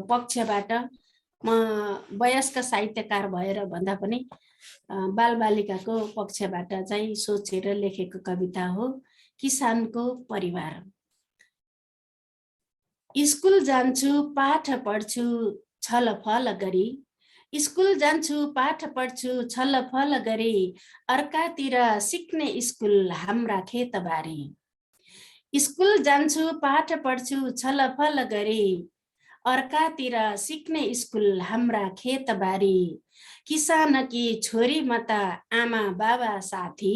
पक्षबाट, म वयस्क साहित्यकार भएर भन्दा पनि बालबालिकाको पक्षबाट चाहिँ सोचेर लेखेको कविता हो किसानको परिवार। स्कुल जान्छु पाठ पढ्छु छलफल गरी, स्कुल जान्छु पाठ पढ्छु छलफल गरी, अर्कातिर सिक्ने स्कुल हाम्रा खेतबारी। स्कुल जान्छु पाठ पढ्छु छलफल गरी, अर्कातिर सिक्ने स्कुल हाम्रा खेतबारी। किसानकी छोरी म त आमा बाबा साथी,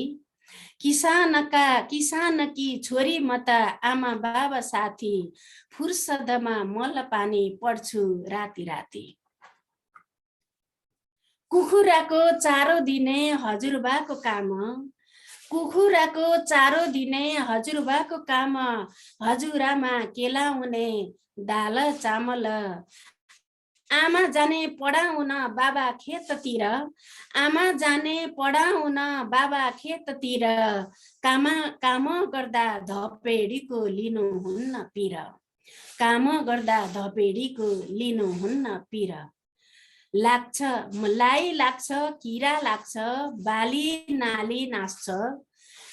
किसानकी छोरी म त आमा बाबा साथी, फुर्सदमा मल पानी पढ्छु राति राति। कुखुराको चारो दिने हजुरबाको काम, कुखुराको चारो दिने हजुरबाको काम, हजुरआमा केलाउने दाल चामल। आमा जाने पढाउन बाबा खेततिर, आमा जाने पढाउन बाबा खेततिर, काम गर्दा धपेडीको लिनुहुन्न पिर, काम गर्दा धपेडीको लिनुहुन्न पिर। लाग्छ लाई लाग्छ किरा लाग्छ बाली नाली नाच्छ,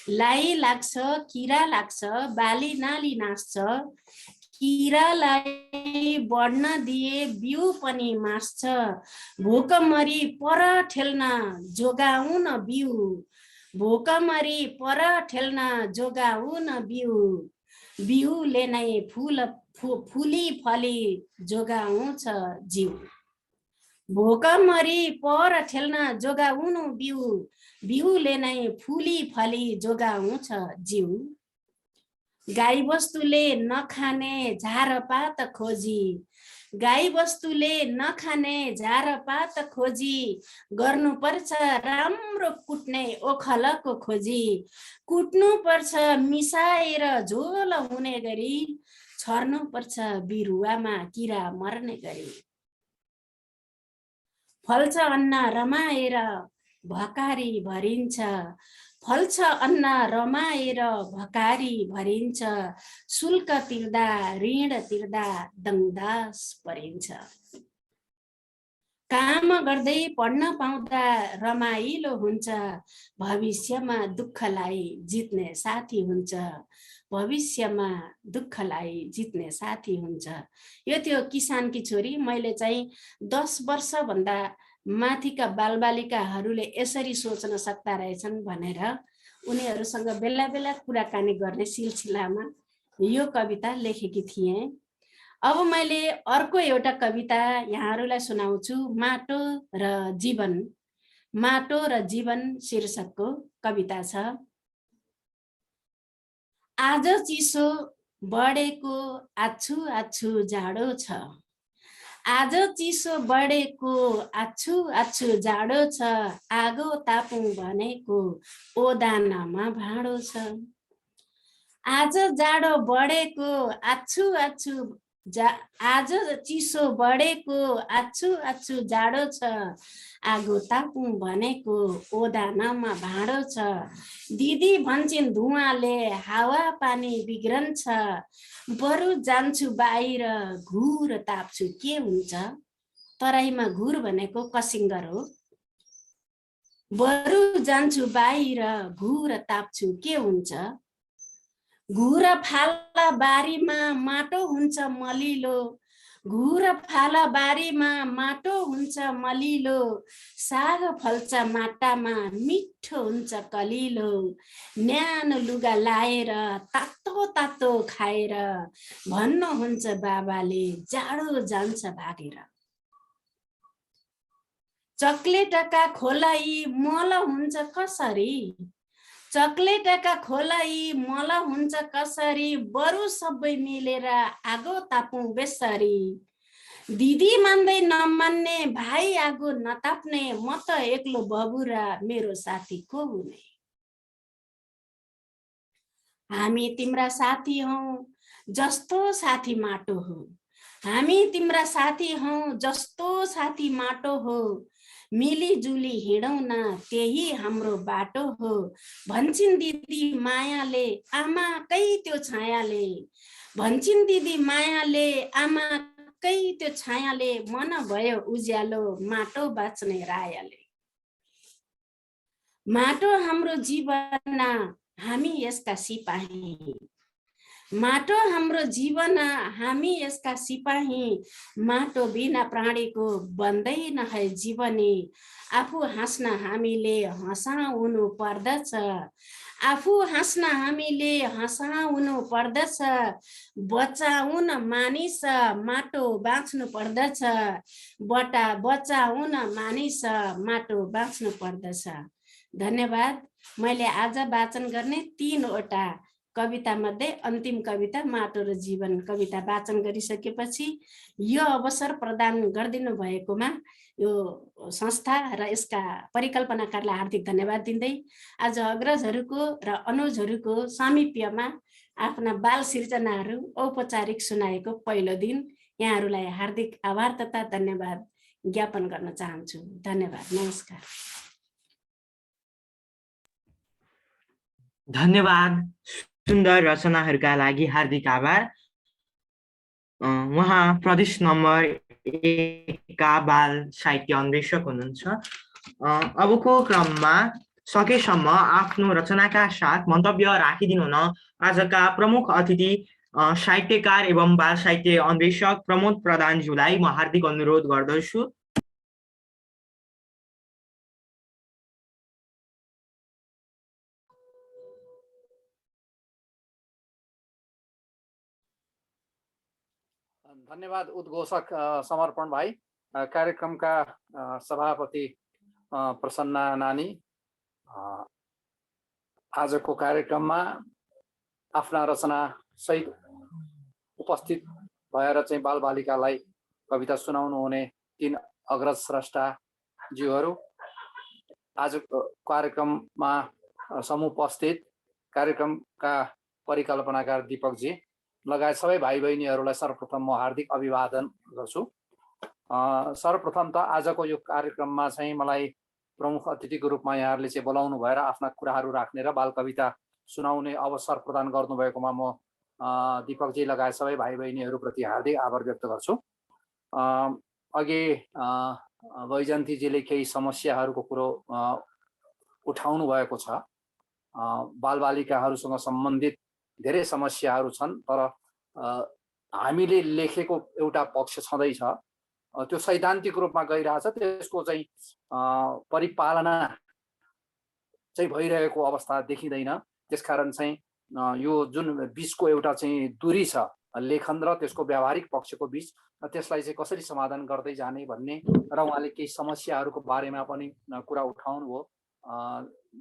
लाई लाग्छ किरा लाग्छ बाली नाली नाच्छ, किरालाई बढ्न दिए बिउ पनि मास्छ, भोकमरी पर ठेल्न जोगाउन बिउ, भोकमरी पर ठेल्न जोगाउन बिउ, बिउले नै फुली फली जोगाउँछ जिउ, भोकमरी पर ठेल्न जोगाउनु बिउ, बिउले नै फुली फली जोगाउँछ जिउ। गाई बस्तुले नखाने झारपात खोजी, गाई बस्तुले नखाने झारपात खोजी, गर्नुपर्छ राम्रो कुट्ने ओखलको खोजी, कुट्नुपर्छ मिसाएर झोल हुने गरी, छर्नुपर्छ बिरुवामा किरा मर्ने गरी। फल्छ अन्न रमाएर भकारी भरिन्छ, फल्छ अन्न रमाएर भकारी भरिन्छ, शुल्क तिर्दा ऋण तिर्दा दङदास परिन्छ। काम गर्दै पढ्न पाउँदा रमाइलो हुन्छ, भविष्यमा दुःखलाई जित्ने साथी हुन्छ, भविष्यमा दुःखलाई जित्ने साथी हुन्छ। यो थियो किसानकी छोरी। मैले चाहिँ 10 वर्षभन्दा माथिका बालबालिकाहरूले यसरी सोच्न सक्दा रहेछन् भनेर उनीहरूसँग बेला बेला कुराकानी गर्ने सिलसिलामा यो कविता लेखेकी थिएँ। अब मैले अर्को एउटा कविता यहाँहरूलाई सुनाउँछु, माटो र जीवन। माटो र जीवन शीर्षकको कविता छ। आज चिसो बढेको आछु आछु जाडो छ। आज चिसो बढेको आछु आछु जाडो छ। आगो तापौँ भनेको ओदानमा भाँडो छ। आज जाडो बढेको आछु आछु आज चिसो बढेको आछु आछु जाडो छ। आगो तापौँ भनेको ओदानमा भाँडो छ। दिदी भन्छन् धुवाले हावा पानी बिग्रन्छ। बरु जान्छु बाहिर घुर ताप्छु के हुन्छ। तराईमा घुर भनेको कसिङ्गर हो। बरु जान्छु बाहिर घुर ताप्छु के हुन्छ। घुर फाला बारीमा माटो हुन्छ मलिलो। घुर फाला बारीमा माटो हुन्छ मलिलो। साग फल्छ माटामा मिठो हुन्छ कलिलो। न्यानो लुगा लाएर तातो तातो खाएर भन्नुहुन्छ बाबाले जाडो जान्छ भागेर। चक्लेटका खोलाई मल हुन्छ कसरी। चक्लेटका खोलाई मल हुन्छ कसरी। बरु सबै मिलेर आगो तापौँ बेसरी। दिदी मान्दै नमान्ने भाइ आगो नताप्ने म त एक्लो बबुरा मेरो साथी को हुने। हामी तिम्रा साथी हौ जस्तो साथी माटो हो। हामी तिम्रा साथी हौ जस्तो साथी माटो हो। मिलीजुली हिँडौँ न त्यही हाम्रो बाटो हो। भन्छन् दिदी मायाले आमाकै त्यो छायाले। भन्छन् दिदी मायाले आमाकै त्यो छायाले। मन भयो उज्यालो माटो बाँच्ने रायाले। माटो हाम्रो जीवन हामी यसका सिपाही। माटो हाम्रो जीवन हामी यसका सिपाही। माटो बिना प्राणीको बन्दैन है जीवनी। आफू हाँस्न हामीले हँसाउनु पर्दछ। आफू हाँस्न हामीले हँसाउनु पर्दछ। बचाउन मानिस माटो बाँच्नु पर्दछ। बचाउन मानिस माटो बाँच्नु पर्दछ। धन्यवाद। मैले आज वाचन गर्ने 3वटा कविता मध्ये अन्तिम कविता माटो र जीवन कविता वाचन गरिसकेपछि यो अवसर प्रदान गरिदिनु भएकोमा यो संस्था र यसका परिकल्पनाकारलाई हार्दिक धन्यवाद दिँदै आज अग्रजहरूको र अनुजहरूको सामिप्यमा आफ्ना बाल सिर्जनाहरू औपचारिक सुनाएको पहिलो दिन यहाँहरूलाई हार्दिक आभार तथा धन्यवाद ज्ञापन गर्न चाहन्छु। धन्यवाद। नमस्कार। धन्यवाद। सुन्दर रचनाहरूका लागि हार्दिक आभार। उहाँ प्रदेश नम्बर 1 का बाल साहित्य अन्वेषक हुनुहुन्छ। अबको क्रममा सकेसम्म आफ्नो रचनाका साथ मन्तव्य राखिदिनु हुन आजका प्रमुख अतिथि साहित्यकार एवं बाल साहित्य अन्वेषक प्रमोद प्रधानज्यूलाई म हार्दिक अनुरोध गर्दछु। धन्यवाद उद्घोषक समर्पण भाइ, कार्यक्रमका सभापति प्रसन्ना नानी। आजको कार्यक्रममा आफ्ना रचना सहित उपस्थित भएर चाहिँ बालबालिकालाई कविता सुनाउनु हुने 3 अग्रज स्रष्टा ज्यूहरू, आजको कार्यक्रममा समूह उपस्थित कार्यक्रमका परिकल्पनाकार दीपकजी लगायत सबै भाइ बहिनीहरूलाई सर्वप्रथम म हार्दिक अभिवादन गर्छु। सर्वप्रथम त आजको यो कार्यक्रममा चाहिँ मलाई प्रमुख अतिथिको रूपमा यहाँहरूले चाहिँ बोलाउनु भएर आफ्ना कुराहरू राख्ने र बाल कविता सुनाउने अवसर प्रदान गर्नुभएकोमा म दीपकजी लगायत सबै भाइ बहिनीहरूप्रति हार्दिक आभार व्यक्त गर्छु। अघि वैजन्तीजीले केही समस्याहरूको कुरो उठाउनु भएको छ। बालबालिकाहरूसँग सम्बन्धित धेरै समस्याहरू छन्, तर हामीले लेखेको एउटा पक्ष छँदैछ, त्यो सैद्धान्तिक रूपमा गइरहेछ, त्यसको चाहिँ परिपालना चाहिँ भइरहेको अवस्था देखिँदैन। त्यसकारण चाहिँ यो जुन बिचको एउटा चाहिँ दूरी छ लेखन र त्यसको व्यावहारिक पक्षको बिच त्यसलाई चाहिँ कसरी समाधान गर्दै जाने भन्ने र उहाँले केही समस्याहरूको बारेमा पनि कुरा उठाउनु हो।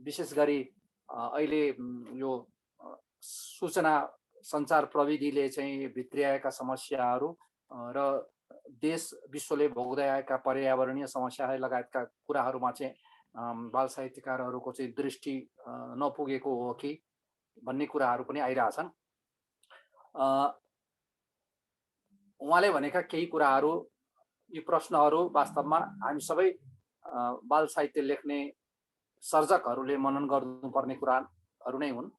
विशेष गरी अहिले यो सूचना सञ्चार प्रविधिले चाहिँ भित्रिआएका समस्याहरू र देश विश्वले भोग्दै आएका पर्यावरणीय समस्या लगायतका कुराहरूमा चाहिँ बाल साहित्यकारहरूको चाहिँ दृष्टि नपुगेको हो कि भन्ने कुराहरू पनि आइरहेछन्। उहाँले भनेका केही कुराहरू, यी प्रश्नहरू वास्तवमा हामी सबै बाल साहित्य लेख्ने सर्जकहरूले मनन गर्नुपर्ने कुराहरू नै हुन्,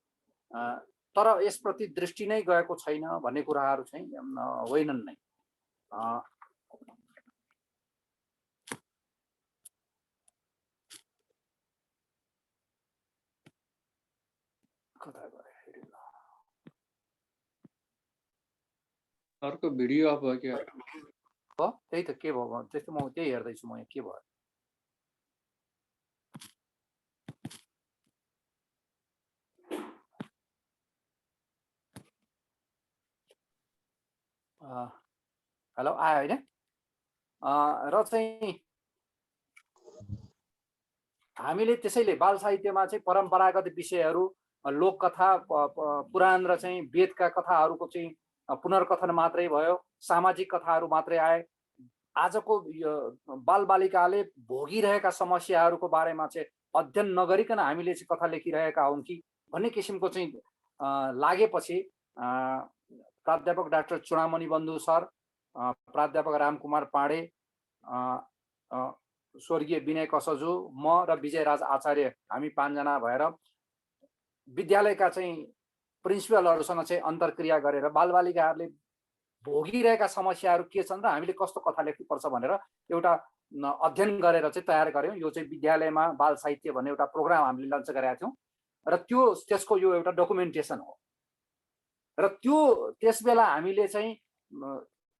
तर यसप्रति दृष्टि नै गएको छैन भन्ने कुराहरू चाहिँ होइनन् नै। अर्को भिडियो अफ भयो क्या? हो त्यही त, के भयो त्यस्तो, म त्यही हेर्दैछु, म यहाँ के भयो। हेलो, आयो होइन? र चाहिँ हामीले त्यसैले बाल साहित्यमा चाहिँ परम्परागत विषयहरू, लोककथा, पुराण र चाहिँ वेदका कथाहरूको चाहिँ पुनर्कथन मात्रै भयो, सामाजिक कथाहरू मात्रै आए। आजको बालबालिकाले भोगिरहेका समस्याहरूको बारेमा चाहिँ अध्ययन नगरिकन हामीले चाहिँ कथा लेखिरहेका हौँ कि भन्ने किसिमको चाहिँ लागेपछि प्राध्यापक डाक्टर चुडामणि बन्धु सर, प्राध्यापक रामकुमार पाँडे, स्वर्गीय विनय कसजु, म र विजयराज आचार्य, हामी 5 जना भएर विद्यालयका चाहिँ प्रिन्सिपलहरूसँग चाहिँ अन्तर्क्रिया गरेर बालबालिकाहरूले भोगिरहेका समस्याहरू के छन् र हामीले कस्तो कथा लेख्नुपर्छ भनेर एउटा अध्ययन गरेर चाहिँ तयार गऱ्यौँ। यो चाहिँ विद्यालयमा बाल साहित्य भन्ने एउटा प्रोग्राम हामीले लन्च गरेका थियौँ र त्यसको यो एउटा डकुमेन्टेसन हो। र त्यस बेला हामीले चाहिँ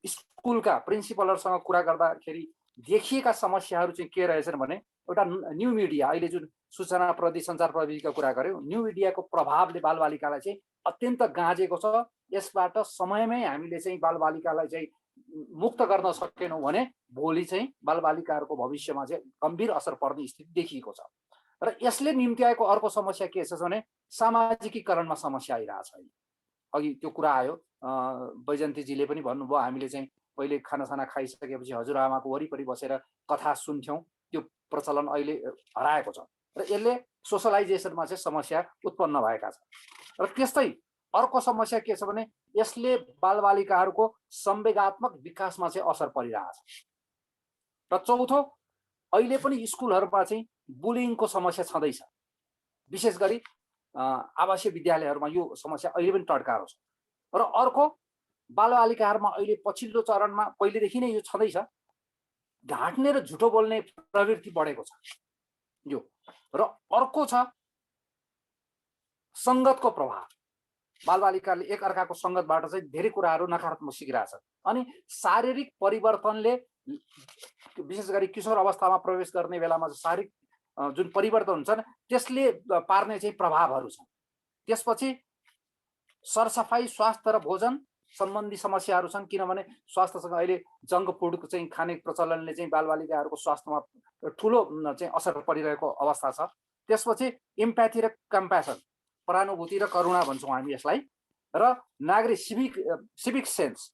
स्कुलका प्रिन्सिपलहरूसँग कुरा गर्दाखेरि देखिएका समस्याहरू चाहिँ के रहेछन् भने, एउटा न्यू मिडिया, अहिले जुन सूचना प्रविधि सञ्चार प्रविधिको कुरा गऱ्यौँ, न्यू मिडियाको प्रभावले बालबालिकालाई चाहिँ अत्यन्त गाँजेको छ। यसबाट समयमै हामीले चाहिँ बालबालिकालाई चाहिँ मुक्त गर्न सकेनौँ भने भोलि चाहिँ बालबालिकाहरूको भविष्यमा चाहिँ गम्भीर असर पर्ने स्थिति देखिएको छ। र यसले निम्ति आएको अर्को समस्या के छ भने सामाजिकीकरणमा समस्या आइरहेछ। अघि त्यो कुरा आयो, बैजन्तीजीले पनि भन्नुभयो, हामीले चाहिँ पहिले खानासाना खाइसकेपछि हजुरआमाको वरिपरि बसेर कथा सुन्थ्यौँ, त्यो प्रचलन अहिले हराएको छ र यसले सोसलाइजेसनमा चाहिँ समस्या उत्पन्न भएका छ। र त्यस्तै अर्को समस्या के छ भने यसले बालबालिकाहरूको संवेगात्मक विकासमा चाहिँ असर परिरहेछ। र चौथो, अहिले पनि स्कुलहरूमा चाहिँ बुलिङको समस्या छँदैछ। विशेष गरी आवासीय विद्यालयहरूमा यो समस्या अहिले पनि टड्कारो छ। र अर्को, बालबालिकाहरूमा अहिले पछिल्लो चरणमा पहिलेदेखि नै यो छँदैछ, ढाँट्ने र झुटो बोल्ने प्रवृत्ति बढेको छ यो। र अर्को छ सङ्गतको प्रभाव। बालबालिकाले एक अर्काको सङ्गतबाट चाहिँ धेरै कुराहरू नकारात्मक सिकिरहेछ। अनि शारीरिक परिवर्तनले, विशेष गरी किशोर अवस्थामा प्रवेश गर्ने बेलामा शारीरिक जुन परिवर्तन हुन्छन् त्यसले पार्ने चाहिँ प्रभावहरू छन्। त्यसपछि सरसफाइ, स्वास्थ्य र भोजन सम्बन्धी समस्याहरू छन्, किनभने स्वास्थ्यसँग अहिले जङ्क फुडको चाहिँ खाने प्रचलनले चाहिँ बालबालिकाहरूको स्वास्थ्यमा ठुलो चाहिँ असर परिरहेको अवस्था छ। त्यसपछि इम्प्याथी र कम्प्यासन, परानुभूति र करुणा भन्छौँ हामी यसलाई, र नागरिक सिभिक सेन्स।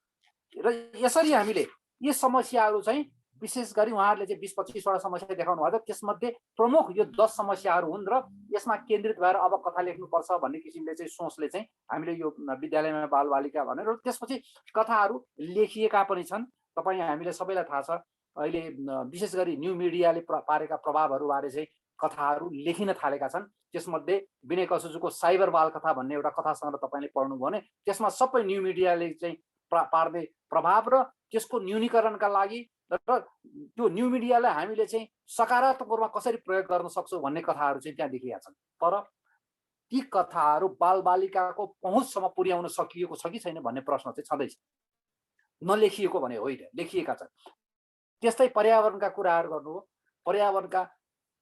र यसरी हामीले यी समस्याहरू चाहिँ विशेष गरी उहाँहरूले चाहिँ 20-25वटा समस्या देखाउनु भएको, त्यसमध्ये प्रमुख यो 10 समस्याहरू हुन् र यसमा केन्द्रित भएर अब कथा लेख्नुपर्छ भन्ने किसिमले चाहिँ सोचले चाहिँ हामीले यो विद्यालयमा बालबालिका भनेर, त्यसपछि कथाहरू लेखिएका पनि छन्। तपाईँ हामीले सबैलाई थाहा छ, अहिले विशेष गरी न्यू मिडियाले पारेका प्रभावहरूबारे चाहिँ कथाहरू लेखिन थालेका छन्। त्यसमध्ये विनय कसजुको साइबर बाल कथा भन्ने एउटा कथासँग तपाईँले पढ्नुभयो भने त्यसमा सबै न्यू मिडियाले चाहिँ पार्ने प्रभाव र त्यसको न्यूनीकरणका लागि र त्यो न्यू मिडियालाई हामीले चाहिँ सकारात्मक रूपमा कसरी प्रयोग गर्न सक्छौँ भन्ने कथाहरू चाहिँ त्यहाँ देखिएका छन्। तर ती कथाहरू बालबालिकाको पहुँचसम्म पुर्याउन सकिएको छ कि छैन भन्ने प्रश्न चाहिँ छँदैछ। नलेखिएको भने होइन, लेखिएका छन्। त्यस्तै पर्यावरणका कुराहरू गर्नुभयो, पर्यावरणका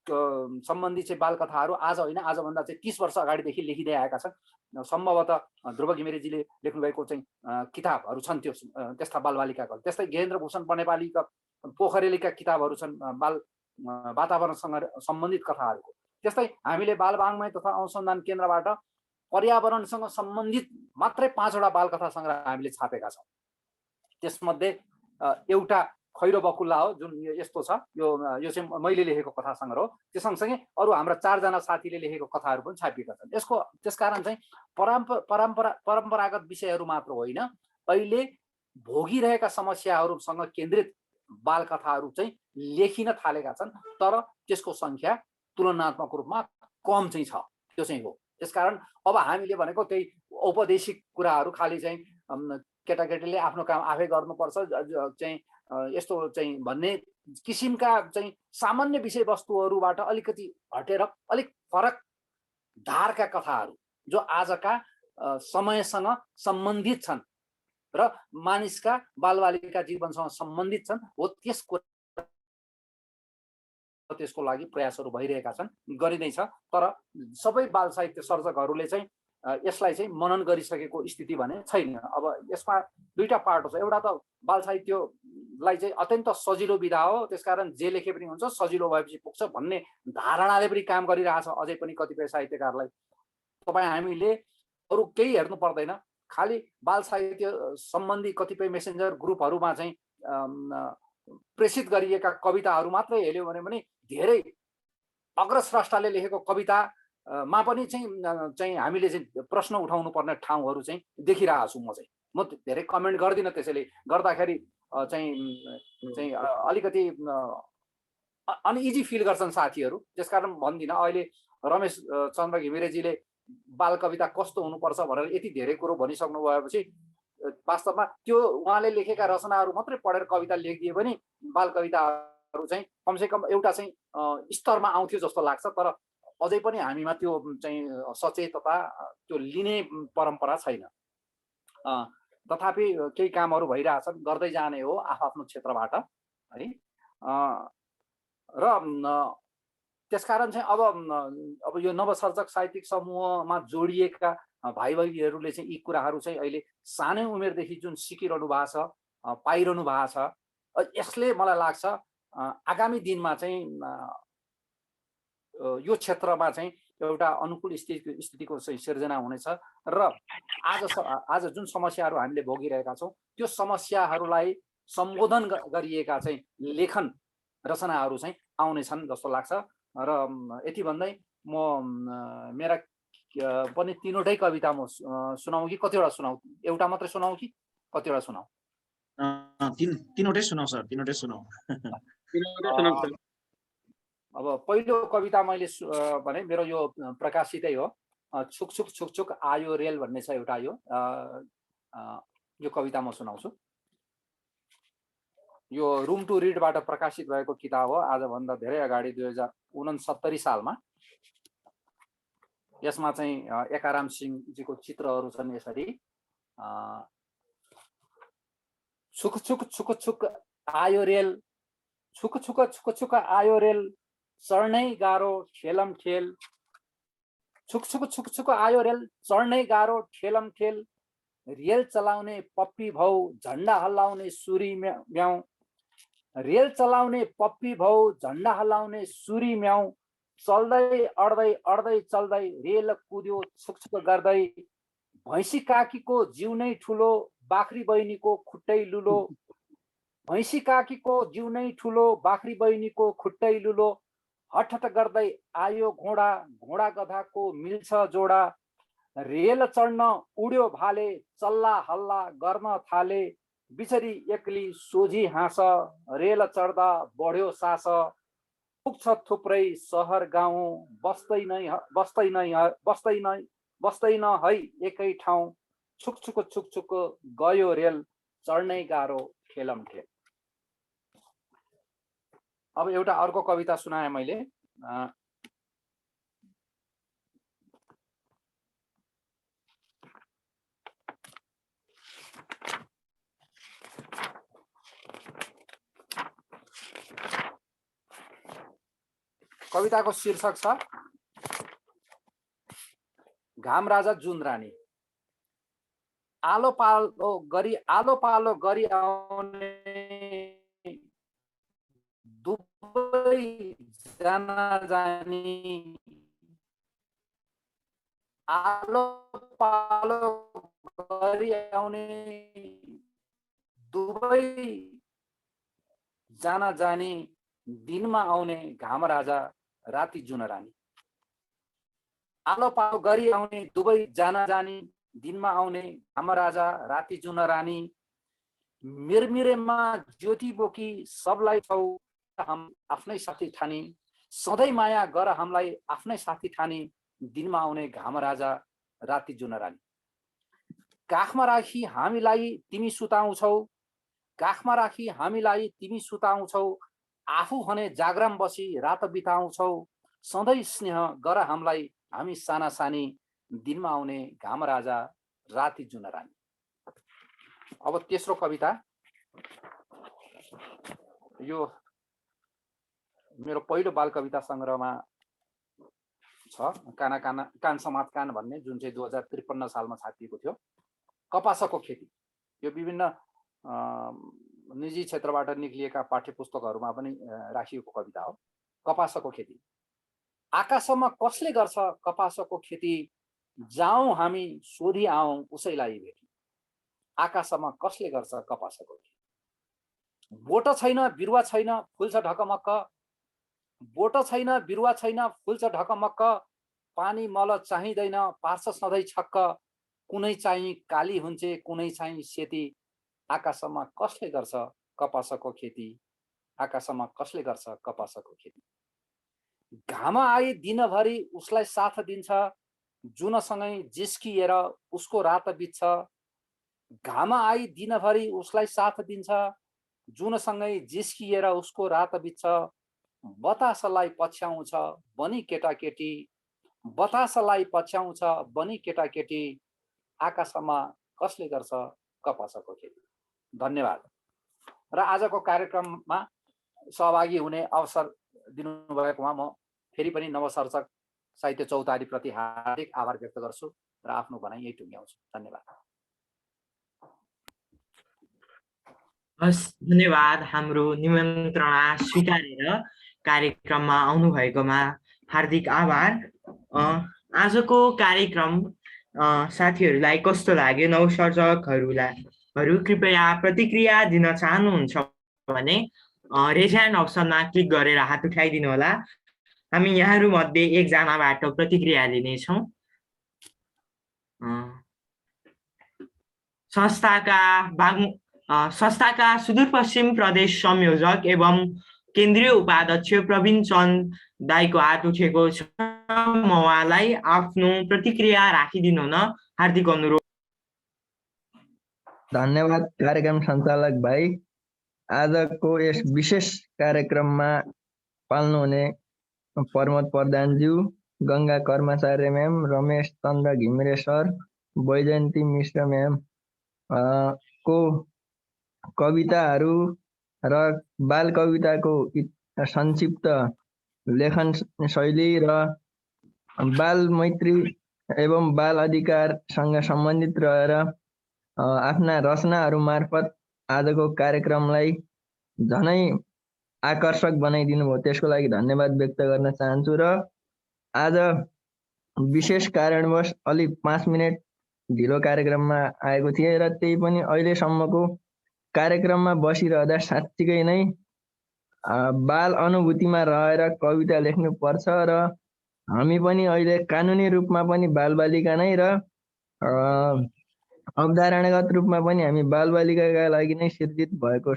सम्बन्धी चाहिँ बाल कथाहरू आज होइन, आजभन्दा चाहिँ 30 वर्ष अगाडिदेखि लेखिँदै आएका छन्। सम्भवतः ध्रुव घिमिरेजीले लेख्नुभएको चाहिँ किताबहरू छन् त्यो त्यस्ता बालबालिकाको। त्यस्तै गेहेन्द्र भूषण बनेपालीका पोखरेलीका किताबहरू छन् बाल वातावरणसँग सम्बन्धित कथाहरूको। त्यस्तै हामीले बालवाङ्मय तथा अनुसन्धान केन्द्रबाट पर्यावरणसँग सम्बन्धित मात्रै 5 वटा बालकथा सङ्ग्रह हामीले छापेका छौँ। त्यसमध्ये एउटा खैरो बकुल्ला हो, जुन यस्तो छ, यो चाहिँ मैले लेखेको कथा सङ्ग्रह हो। त्यो सँगसँगै अरू हाम्रा 4 जना साथीले लेखेको कथाहरू पनि छापिएका छन्। त्यसकारण चाहिँ परम्परागत विषयहरू मात्र होइन, अहिले भोगिरहेका समस्याहरूसँग केन्द्रित बालकथाहरू चाहिँ लेखिन थालेका छन्, तर त्यसको सङ्ख्या तुलनात्मक रूपमा कम चाहिँ छ। त्यो चाहिँ हो। त्यसकारण अब हामीले भनेको त्यही औपदेशिक कुराहरू खालि चाहिँ केटाकेटीले आफ्नो काम आफै गर्नुपर्छ चाहिँ यस्तो चाहिँ भन्ने किसिमका चाहिँ सामान्य विषयवस्तुहरूबाट अलिकति हटेर अलिक फरक धारका कथाहरू जो आजका समयसँग सम्बन्धित छन् र मानिसका बालबालिका जीवनसँग सम्बन्धित छन् हो, त्यसको लागि प्रयासहरू भइरहेका छन्, गरिँदैछ। तर सबै बाल साहित्य सर्जकहरूले चाहिँ यसलाई चाहिँ मनन गरिसकेको स्थिति भने छैन। अब यसमा दुईटा पार्ट छ। एउटा त बाल साहित्यलाई चाहिँ अत्यन्त सजिलो विधा हो, त्यसकारण जे लेखे पनि हुन्छ, सजिलो भएपछि पुग्छ भन्ने धारणाले पनि काम गरिरहेछ अझै पनि कतिपय साहित्यकारलाई। तपाईँ हामीले अरू केही हेर्नु पर्दैन, खालि बाल साहित्य सम्बन्धी कतिपय मेसेन्जर ग्रुपहरूमा चाहिँ प्रेषित गरिएका कविताहरू मात्रै हेऱ्यो भने पनि धेरै अग्रस्रष्टाले लेखेको कवितामा पनि चाहिँ हामीले चाहिँ प्रश्न उठाउनु पर्ने ठाउँहरू चाहिँ देखिरहेको छु। म धेरै कमेन्ट गर्दिनँ, त्यसैले गर्दाखेरि चाहिँ अलिकति अनइजी फिल गर्छन् साथीहरू। त्यसकारण भन्दिनँ। अहिले रमेश चन्द्र घिमिरेजीले बाल कविता कस्तो हुनुपर्छ भनेर यति धेरै कुरो भनिसक्नु भएपछि वास्तवमा त्यो उहाँले लेखेका रचनाहरू मात्रै पढेर कविता लेखिदिए पनि बाल कविताहरू चाहिँ कमसेकम एउटा चाहिँ स्तरमा आउँथ्यो जस्तो लाग्छ। तर अझै पनि हामीमा त्यो चाहिँ सचेतता त्यो लिने परम्परा छैन। तथापि केही कामहरू भइरहेछन्, गर्दै जाने हो आफ्नो क्षेत्रबाट है। र त्यसकारण चाहिँ अब यो नवसर्जक साहित्यिक समूहमा जोडिएका भाइ बहिनीहरूले चाहिँ यी कुराहरू चाहिँ अहिले सानै उमेरदेखि जुन सिकिरहनु भएको छ, पाइरहनु भएको छ, यसले मलाई लाग्छ आगामी दिनमा चाहिँ यो क्षेत्रमा चाहिँ एउटा अनुकूल स्थितिको चाहिँ सिर्जना हुनेछ। र आज जुन समस्याहरू हामीले भोगिरहेका छौँ त्यो समस्याहरूलाई सम्बोधन गरिएका चाहिँ लेखन रचनाहरू चाहिँ आउनेछन् जस्तो लाग्छ। र यति भन्दै म मेरा पनि 3वटै कविता म सुनाउँ कि कतिवटा सुनाउँ? एउटा मात्रै सुनाउँ कि कतिवटा सुनाउँ? 3वटै सुनाउँ सर, 3वटै सुनाउँ। अब पहिलो कविता मैले भने मेरो यो प्रकाशितै हो, छुक छुक छुक छुक आयो रेल भन्ने छ एउटा। यो कविता म सुनाउँछु। यो रुम टु रिडबाट प्रकाशित भएको किताब हो, आजभन्दा धेरै अगाडि 2069 सालमा। यसमा चाहिँ एकाराम सिंहजीको चित्रहरू छन् यसरी। छुक छुक छुक छुक आयो रेल, छुक छुक छुक छुक आयो रेल, चढ्नै गाह्रो ठेलम ठेल। छुक छुक छुक छुक आयो रेल, चढ्नै गाह्रो ठेलम ठेल। रेल चलाउने पप्पी भौ, झन्डा हल्लाउने सुरी म्याउ। रेल चलाउने पप्पी भौ, झन्डा हल्लाउने सुरी म्याउ। चल्दै अड्दै अड्दै चल्दै रेल कुद्यो छुक छुक गर्दै। भैँसी काकीको जिउ नै ठुलो, बाख्री बहिनीको खुट्टै लुलो। भैँसी काकीको जिउ नै ठुलो, बाख्री बहिनीको खुट्टै लुलो। हटहट गर्दै आयो घोडा, घोडा गधाको मिल्छ जोडा। रेल चढ्न उड्यो भाले, चल्ला हल्ला गर्न थाले। बिचरी एक्ली सोझी हाँस, रेल चढ्दा बढ्यो सास। पुग्छ थुप्रै सहर गाउँ, बस्दैन है एकै ठाउँ। छुक छुक छुक छुक गयो रेल, चढ्नै गाह्रो ठेलम ठेल। अब एउटा अर्को कविता सुनाएँ मैले। कविताको शीर्षक छ घाम राजा जुन रानी। आलो पालो गरी आउने दुबै जाना जानी, आलो पालो गरी आउने दुबै जाना जानी, दिनमा आउने घाम राजा राति जुन रानी। आलो पालो गरी आउने दुबै जाना जानी, दिनमा आउने घाम राजा राति जुन रानी। मिरमिरेमा ज्योति बोकी सबलाई छौ हम आफ्नै साथी ठानी, सधैँ माया गर हामीलाई आफ्नै साथी ठानी, दिनमा आउने घाम राजा राति जुन रानी। काखमा राखी हामीलाई तिमी सुताउँछौ, काखमा राखी हामीलाई तिमी सुताउँछौ, आफू भने जागराम बसी रात बिताउँछौ, सधैँ स्नेह गर हामीलाई हामी साना सानी, दिनमा आउने घाम राजा राति जुन रानी। अब तेस्रो कविता, यो मेरो पहिलो बाल कविता संग्रहमा छ, काना काना कान समात कान भन्ने, जुन चाहिँ 2053 सालमा छापिएको थियो। कपासको खेती, यो विभिन्न निजी क्षेत्रबाट निक्लिएका पाठ्य पुस्तकहरूमा पनि राखिएको कविता हो। कपासको खेती। आकाशमा कसले गर्छ कपासको खेती, जाउँ हामी सोधी आउँ उसैलाई भेटी। आकाशमा कसले गर्छ कपासको खेती। बोट छैन बिरुवा छैन फुल्छ ढकमक्क, बोट छैन बिरुवा छैन फुल्छ ढकमक्क, पानी मल चाहिँदैन पार्छ सधैँ छक्क, कुनै चाहिँ काली हुन्छे कुनै चाहिँ सेती। आकाशमा कसले गर्छ कपासको खेती, आकाशमा कसले गर्छ कपासको खेती। घाम आई दिनभरि उसलाई साथ दिन्छ, जुनसँगै जिस्किएर उसको रात बित्छ। घाम आई दिनभरि उसलाई साथ दिन्छ, जुनसँगै जिस्किएर उसको रात बित्छ। बतासलाई पछ्याउँछ बनी केटाकेटी, बतासलाई पछ्याउँछ बनी केटाकेटी। आकाशमा कसले गर्छ कपासको खेती। धन्यवाद। र आजको कार्यक्रममा सहभागी हुने अवसर दिनुभएकोमा म फेरि पनि नवसर्जक साहित्य चौतारी प्रति हार्दिक आभार व्यक्त गर्छु र आफ्नो भनाइ यही टुङ्ग्याउँछु। धन्यवाद। हस्, धन्यवाद। हाम्रो निमन्त्रणा स्वीकारेर कार्यक्रममा आउनु भएकोमा हार्दिक आभार। आजको कार्यक्रम साथीहरूलाई कस्तो लाग्यो? नवसर्जकहरूलाई कृपया प्रतिक्रिया दिन चाहनुहुन्छ भने रेज ह्यान्ड अप्सनमा क्लिक गरेर हात उठाइदिनु होला। हामी यहाँहरू मध्ये एकजनाबाट प्रतिक्रिया लिनेछौँ। संस्थाका सुदूरपश्चिम प्रदेश संयोजक एवं केन्द्रीय उपाध्यक्ष प्रवीण चन्द दाईको हात उठेको छ। म उहाँलाई आफ्नो प्रतिक्रिया राखिदिनु हुन हार्दिक अनुरोध। धन्यवाद कार्यक्रम सञ्चालक भाइ। आजको यस विशेष कार्यक्रममा पाल्नुहुने प्रमोद प्रधानज्यू, गङ्गा कर्माचार्य म्याम, रमेश चन्द्र घिमिरे सर, बैजयन्ती मिश्र म्याम को कविताहरू र बाल कविताको संक्षिप्त लेखन शैली र बाल मैत्री एवं बाल अधिकारसँग सम्बन्धित रहेर आफ्ना रचनाहरू मार्फत आजको कार्यक्रमलाई झनै आकर्षक बनाइदिनु भयो, त्यसको लागि धन्यवाद व्यक्त गर्न चाहन्छु। र आज विशेष कारणवश अलि 5 मिनट ढिलो कार्यक्रममा आएको थिएँ र त्यही पनि अहिलेसम्मको कार्यक्रममा बसिरहँदा साँच्चीकै नै बाल अनुभूतिमा रहेर कविता लेख्नुपर्छ र हामी पनि अहिले कानुनी रूपमा पनि बालबालिका नै र अवधारणागत रूपमा पनि हामी बालबालिकाका लागि नै सिर्जित भएको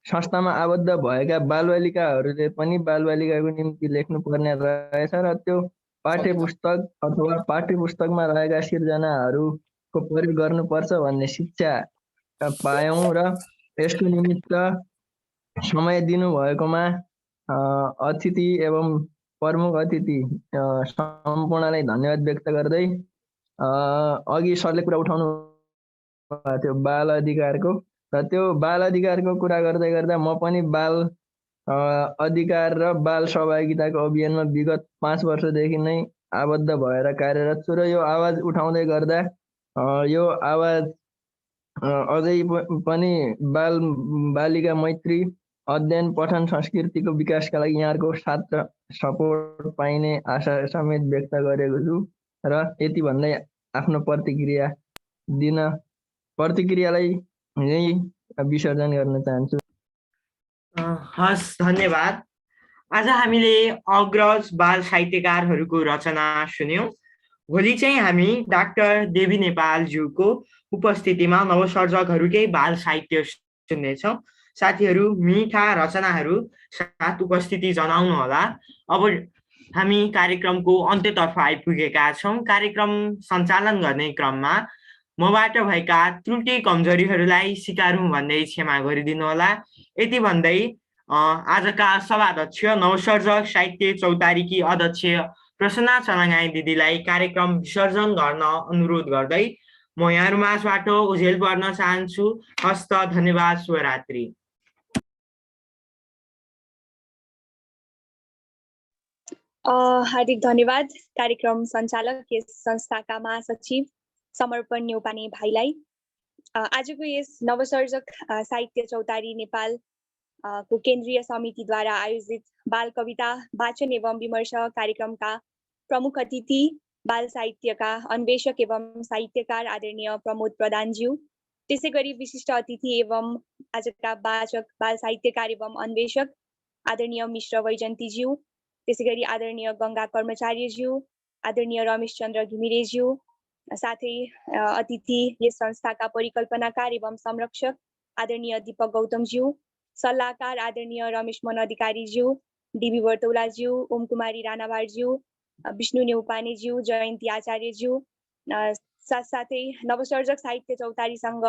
संस्थामा आबद्ध भएका बालबालिकाहरूले पनि बालबालिकाको निम्ति लेख्नुपर्ने रहेछ र त्यो पाठ्यपुस्तक अथवा पाठ्यपुस्तकमा रहेका सिर्जनाहरूको प्रयोग गर्नुपर्छ भन्ने शिक्षा पायौँ र यसको निमित्त समय दिनुभएकोमा अतिथि एवं प्रमुख अतिथि सम्पूर्णलाई धन्यवाद व्यक्त गर्दै अघि सरले कुरा उठाउनु भएको थियो बाल अधिकारको, र त्यो बाल अधिकारको कुरा गर्दै गर्दा म पनि बाल अधिकार र बाल सहभागिताको अभियानमा विगत 5 वर्षदेखि नै आबद्ध भएर कार्यरत छु र यो आवाज उठाउँदै गर्दा यो आवाज अझै पनि बाल बालिका मैत्री अध्ययन पठन संस्कृतिको विकासका लागि यहाँहरूको साथ र सपोर्ट पाइने आशा समेत व्यक्त गरेको छु र यति भन्दै आफ्नो प्रतिक्रियालाई यही विसर्जन गर्न चाहन्छु। हस्, धन्यवाद। आज हामीले अग्रज बाल साहित्यकारहरूको रचना सुन्यौं। भोलि चाहिँ हामी डाक्टर देवी नेपालज्यूको उपस्थितिमा नवसर्जकहरूकै बाल साहित्य सुन्नेछौँ। साथीहरू, मिठा रचनाहरू साथ उपस्थिति जनाउनु होला। अब हामी कार्यक्रमको अन्त्यतर्फ आइपुगेका छौँ। कार्यक्रम सञ्चालन गर्ने क्रममा मबाट भएका त्रुटि कमजोरीहरूलाई स्वीकारौँ भन्दै क्षमा गरिदिनु होला। यति भन्दै आजका सभाध्यक्ष नवसर्जक साहित्य चौतारीकी अध्यक्ष प्रसन्ना चलाङ्गाई दिदीलाई कार्यक्रम विसर्जन गर्न अनुरोध गर्दै म यहाँहरू माझबाट ओझेल पर्न चाहन्छु। हस्त, धन्यवाद, शुभरात्रि। हार्दिक धन्यवाद कार्यक्रम सञ्चालक यस संस्थाका महासचिव समर्पण न्यौपाने भाइलाई। आजको यस नवसर्जक साहित्य चौतारी नेपाल को केन्द्रीय समितिद्वारा आयोजित बाल कविता वाचन एवं विमर्श कार्यक्रमका प्रमुख अतिथि बाल साहित्यका अन्वेषक एवं साहित्यकार आदरणीय प्रमोद प्रधानज्यू, त्यसै गरी विशिष्ट अतिथि एवं आजका वाचक बाल साहित्यकार एवं अन्वेषक आदरणीय मिश्र वैजन्तीज्यू, त्यसै गरी आदरणीय गङ्गा कर्मचार्यज्यू, आदरणीय रमेश चन्द्र घिमिरेज्यू, साथै अतिथि यस संस्थाका परिकल्पनाकार एवं संरक्षक आदरणीय दीपक गौतमज्यू, सल्लाहकार आदरणीय रमेश मन अधिकारीज्यू, डीबी वर्तौलाज्यू, ओम कुमारी राणावारज्यू, विष्णु न्यौपानेज्यू, जयन्ती आचार्यज्यू, साथसाथै नवसर्जक साहित्य चौतारीसँग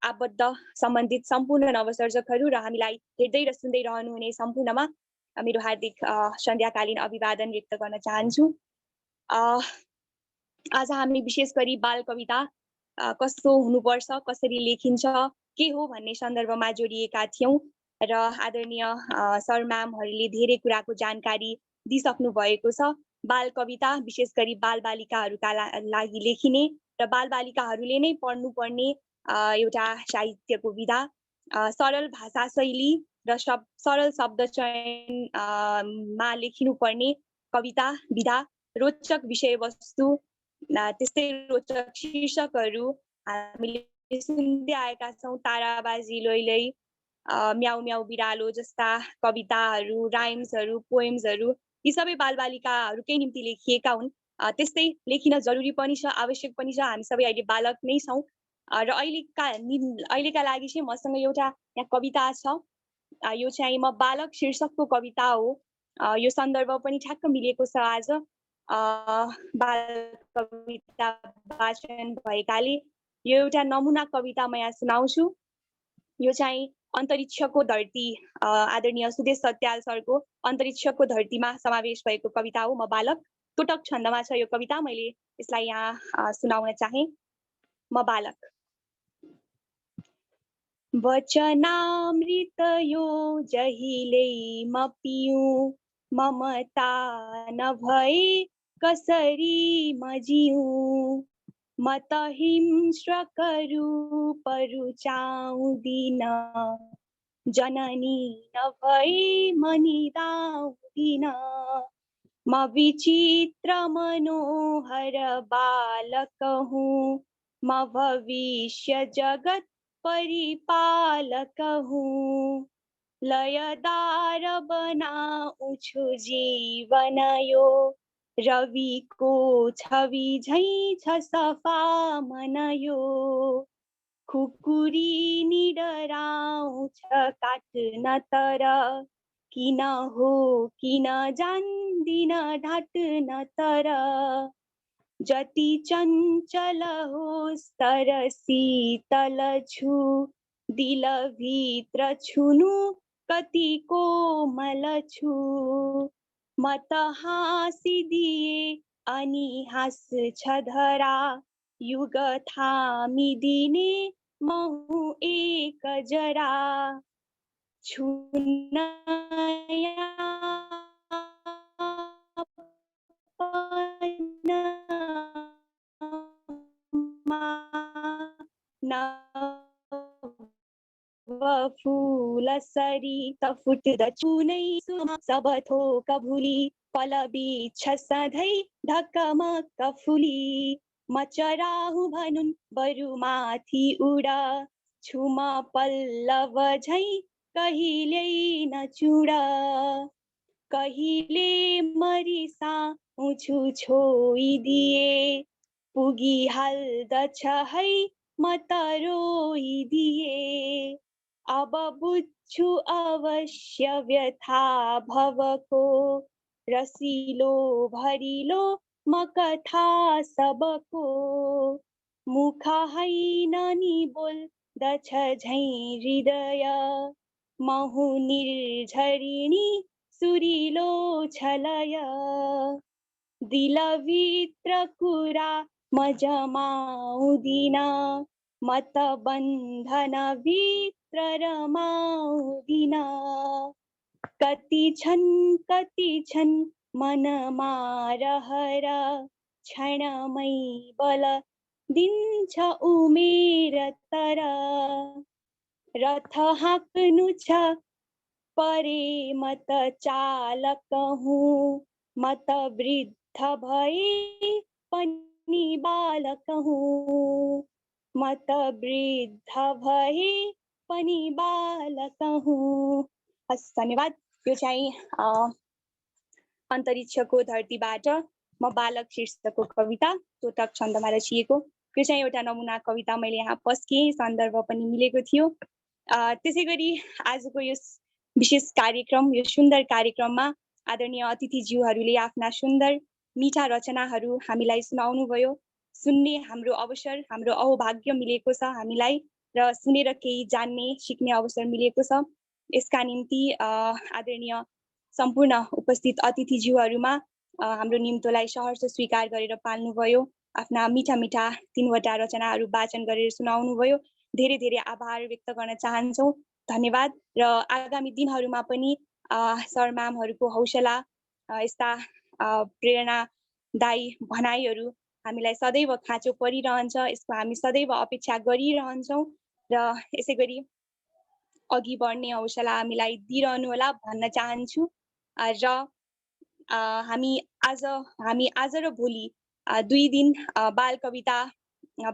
आबद्ध सम्बन्धित सम्पूर्ण नवसर्जकहरू र हामीलाई हेर्दै र सुन्दै रहनुहुने सम्पूर्णमा मेरो हार्दिक सन्ध्याकालीन अभिवादन व्यक्त गर्न चाहन्छु। आज हामी विशेष गरी बाल कविता कस्तो हुनुपर्छ, कसरी लेखिन्छ, के हो भन्ने सन्दर्भमा जोडिएका थियौँ र आदरणीय सर म्यामहरूले धेरै कुराको जानकारी दिइसक्नु भएको छ। बाल कविता विशेष गरी बाल बालिकाहरूका लागि लेखिने र बाल बालिकाहरूले नै पढ्नुपर्ने एउटा साहित्यको विधा, सरल भाषा शैली र सरल शब्द चयनमा लेखिनुपर्ने कविता विधा, रोचक विषयवस्तु, त्यस्तै रोचक शीर्षकहरू हामीले सुन्दै आएका छौँ। ताराबाजी लैलै, म्याउ म्याउ बिरालो जस्ता कविताहरू, राइम्सहरू, पोएम्सहरू यी सबै बालबालिकाहरूकै निम्ति लेखिएका हुन्। त्यस्तै लेखिन जरुरी पनि छ, आवश्यक पनि छ। हामी सबै अहिले बालक नै छौँ र अहिलेका लागि चाहिँ मसँग एउटा यहाँ कविता छ। यो चाहिँ म बालक शीर्षकको कविता हो। यो सन्दर्भ पनि ठ्याक्क मिलेको छ आज बाल कविता वाचन भएकाले। यो एउटा नमुना कविता म यहाँ सुनाउँछु। यो चाहिँ अन्तरिक्षको धरती, आदरणीय सुदेश सत्याल सरको अन्तरिक्षको धरतीमा समावेश भएको कविता हो। म बालक, तोटक छन्दमा छ यो कविता। मैले यसलाई यहाँ सुनाउन चाहे। म बालक। वचनामृत यो जहिले म पिऊँ, ममता नभए कसरी म जिऊँ। म त हिंस्रक रूप रुचाउँदिन, जननी नभए म निदाउँदिन। म विचित्र मनोहर बालक हुँ, म भविष्य जगत परिपालक हुँ। लयदार बनाउँछु जीवन यो, रविको छवि झैं छ सफा मन यो। खुकुरी निडराउँछ काट्न तर, किन हो किन जान्दिन ढाट्न तर। जति चञ्चल होस् तर शीतल छु, दिलभित्र छुनु कति कोमल छु। म त हाँसिदिए अनि हाँस्छ धरा, युग थामिदिने म हुँ एक जरा। फूलसरी फुट्दछु नै सब थोक भुली पल बिछ सधैँ ढकमक फुली मचराहु भनुन् बरु माथि उड छुम पल्लव झैँ कहिल्यै नचुड कहिले मरिसाउँछु छोइदिए पुगिहाल्दछ है म त रोइदिए अब बुझ्छु अवश्य व्यथा भवको रसिलो भरिलो म कथा सबको मुख हैन नि बोल्दछ झैँ हृदय महु निर्झरिणी सुरिलो छलय दिलभित्र कुरा म जमाउँदिन म त बन्धनभित्र रमाउँदिन कति छन् मनमा रहर क्षणमै बल दिन्छ उमेर तर रथ हाँक्नु छ परे म त चालक हुँ म त वृद्ध भए पनि बालक हुँ म त वृद्ध भए पनि बालक हुँ। हस् धन्यवाद। यो चाहिँ अन्तरिक्षको धरतीबाट म बालक शीर्षकको कविता तोटक छन्दमा रचिएको। यो चाहिँ एउटा नमुना कविता मैले यहाँ पस्केँ, सन्दर्भ पनि मिलेको थियो। त्यसै गरी आजको यो विशेष कार्यक्रम, यो सुन्दर कार्यक्रममा आदरणीय अतिथिज्यूहरूले आफ्ना सुन्दर मिठा रचनाहरू हामीलाई सुनाउनु भयो। सुन्ने हाम्रो अवसर, हाम्रो अहोभाग्य मिलेको छ हामीलाई र सुनेर केही जान्ने सिक्ने अवसर मिलेको छ। यसका निम्ति आदरणीय सम्पूर्ण उपस्थित अतिथिज्यूहरूमा हाम्रो निम्तोलाई सहर्ष स्वीकार गरेर पाल्नुभयो। आफ्ना मिठा मिठा 3वटा रचनाहरू वाचन गरेर सुनाउनु भयो। धेरै धेरै आभार व्यक्त गर्न चाहन्छौँ। धन्यवाद। र आगामी दिनहरूमा पनि सर म्यामहरूको हौसला, यस्ता प्रेरणादायी भनाइहरू हामीलाई सदैव खाँचो परिरहन्छ। यसको हामी सदैव अपेक्षा गरिरहन्छौँ र यसै गरी अघि बढ्ने हौसला हामीलाई दिइरहनुहोला भन्न चाहन्छु। र हामी आज र भोलि 2 दिन बाल कविता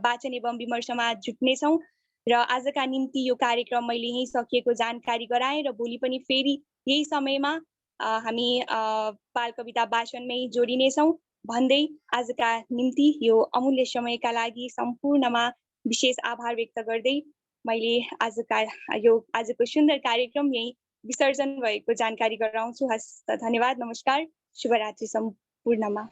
वाचन एवं विमर्शमा जुट्नेछौँ र आजका निम्ति यो कार्यक्रम मैले यहीँ सकिएको जानकारी गराएँ र भोलि पनि फेरि यही समयमा हामी बाल कविता वाचनमै जोडिनेछौँ भन्दै आजका निम्ति यो अमूल्य समयका लागि सम्पूर्णमा विशेष आभार व्यक्त गर्दै मैले आजको सुन्दर कार्यक्रम यही विसर्जन भएको जानकारी गराउँछु। हस्, धन्यवाद, नमस्कार, शुभरात्रि सम्पूर्णमा।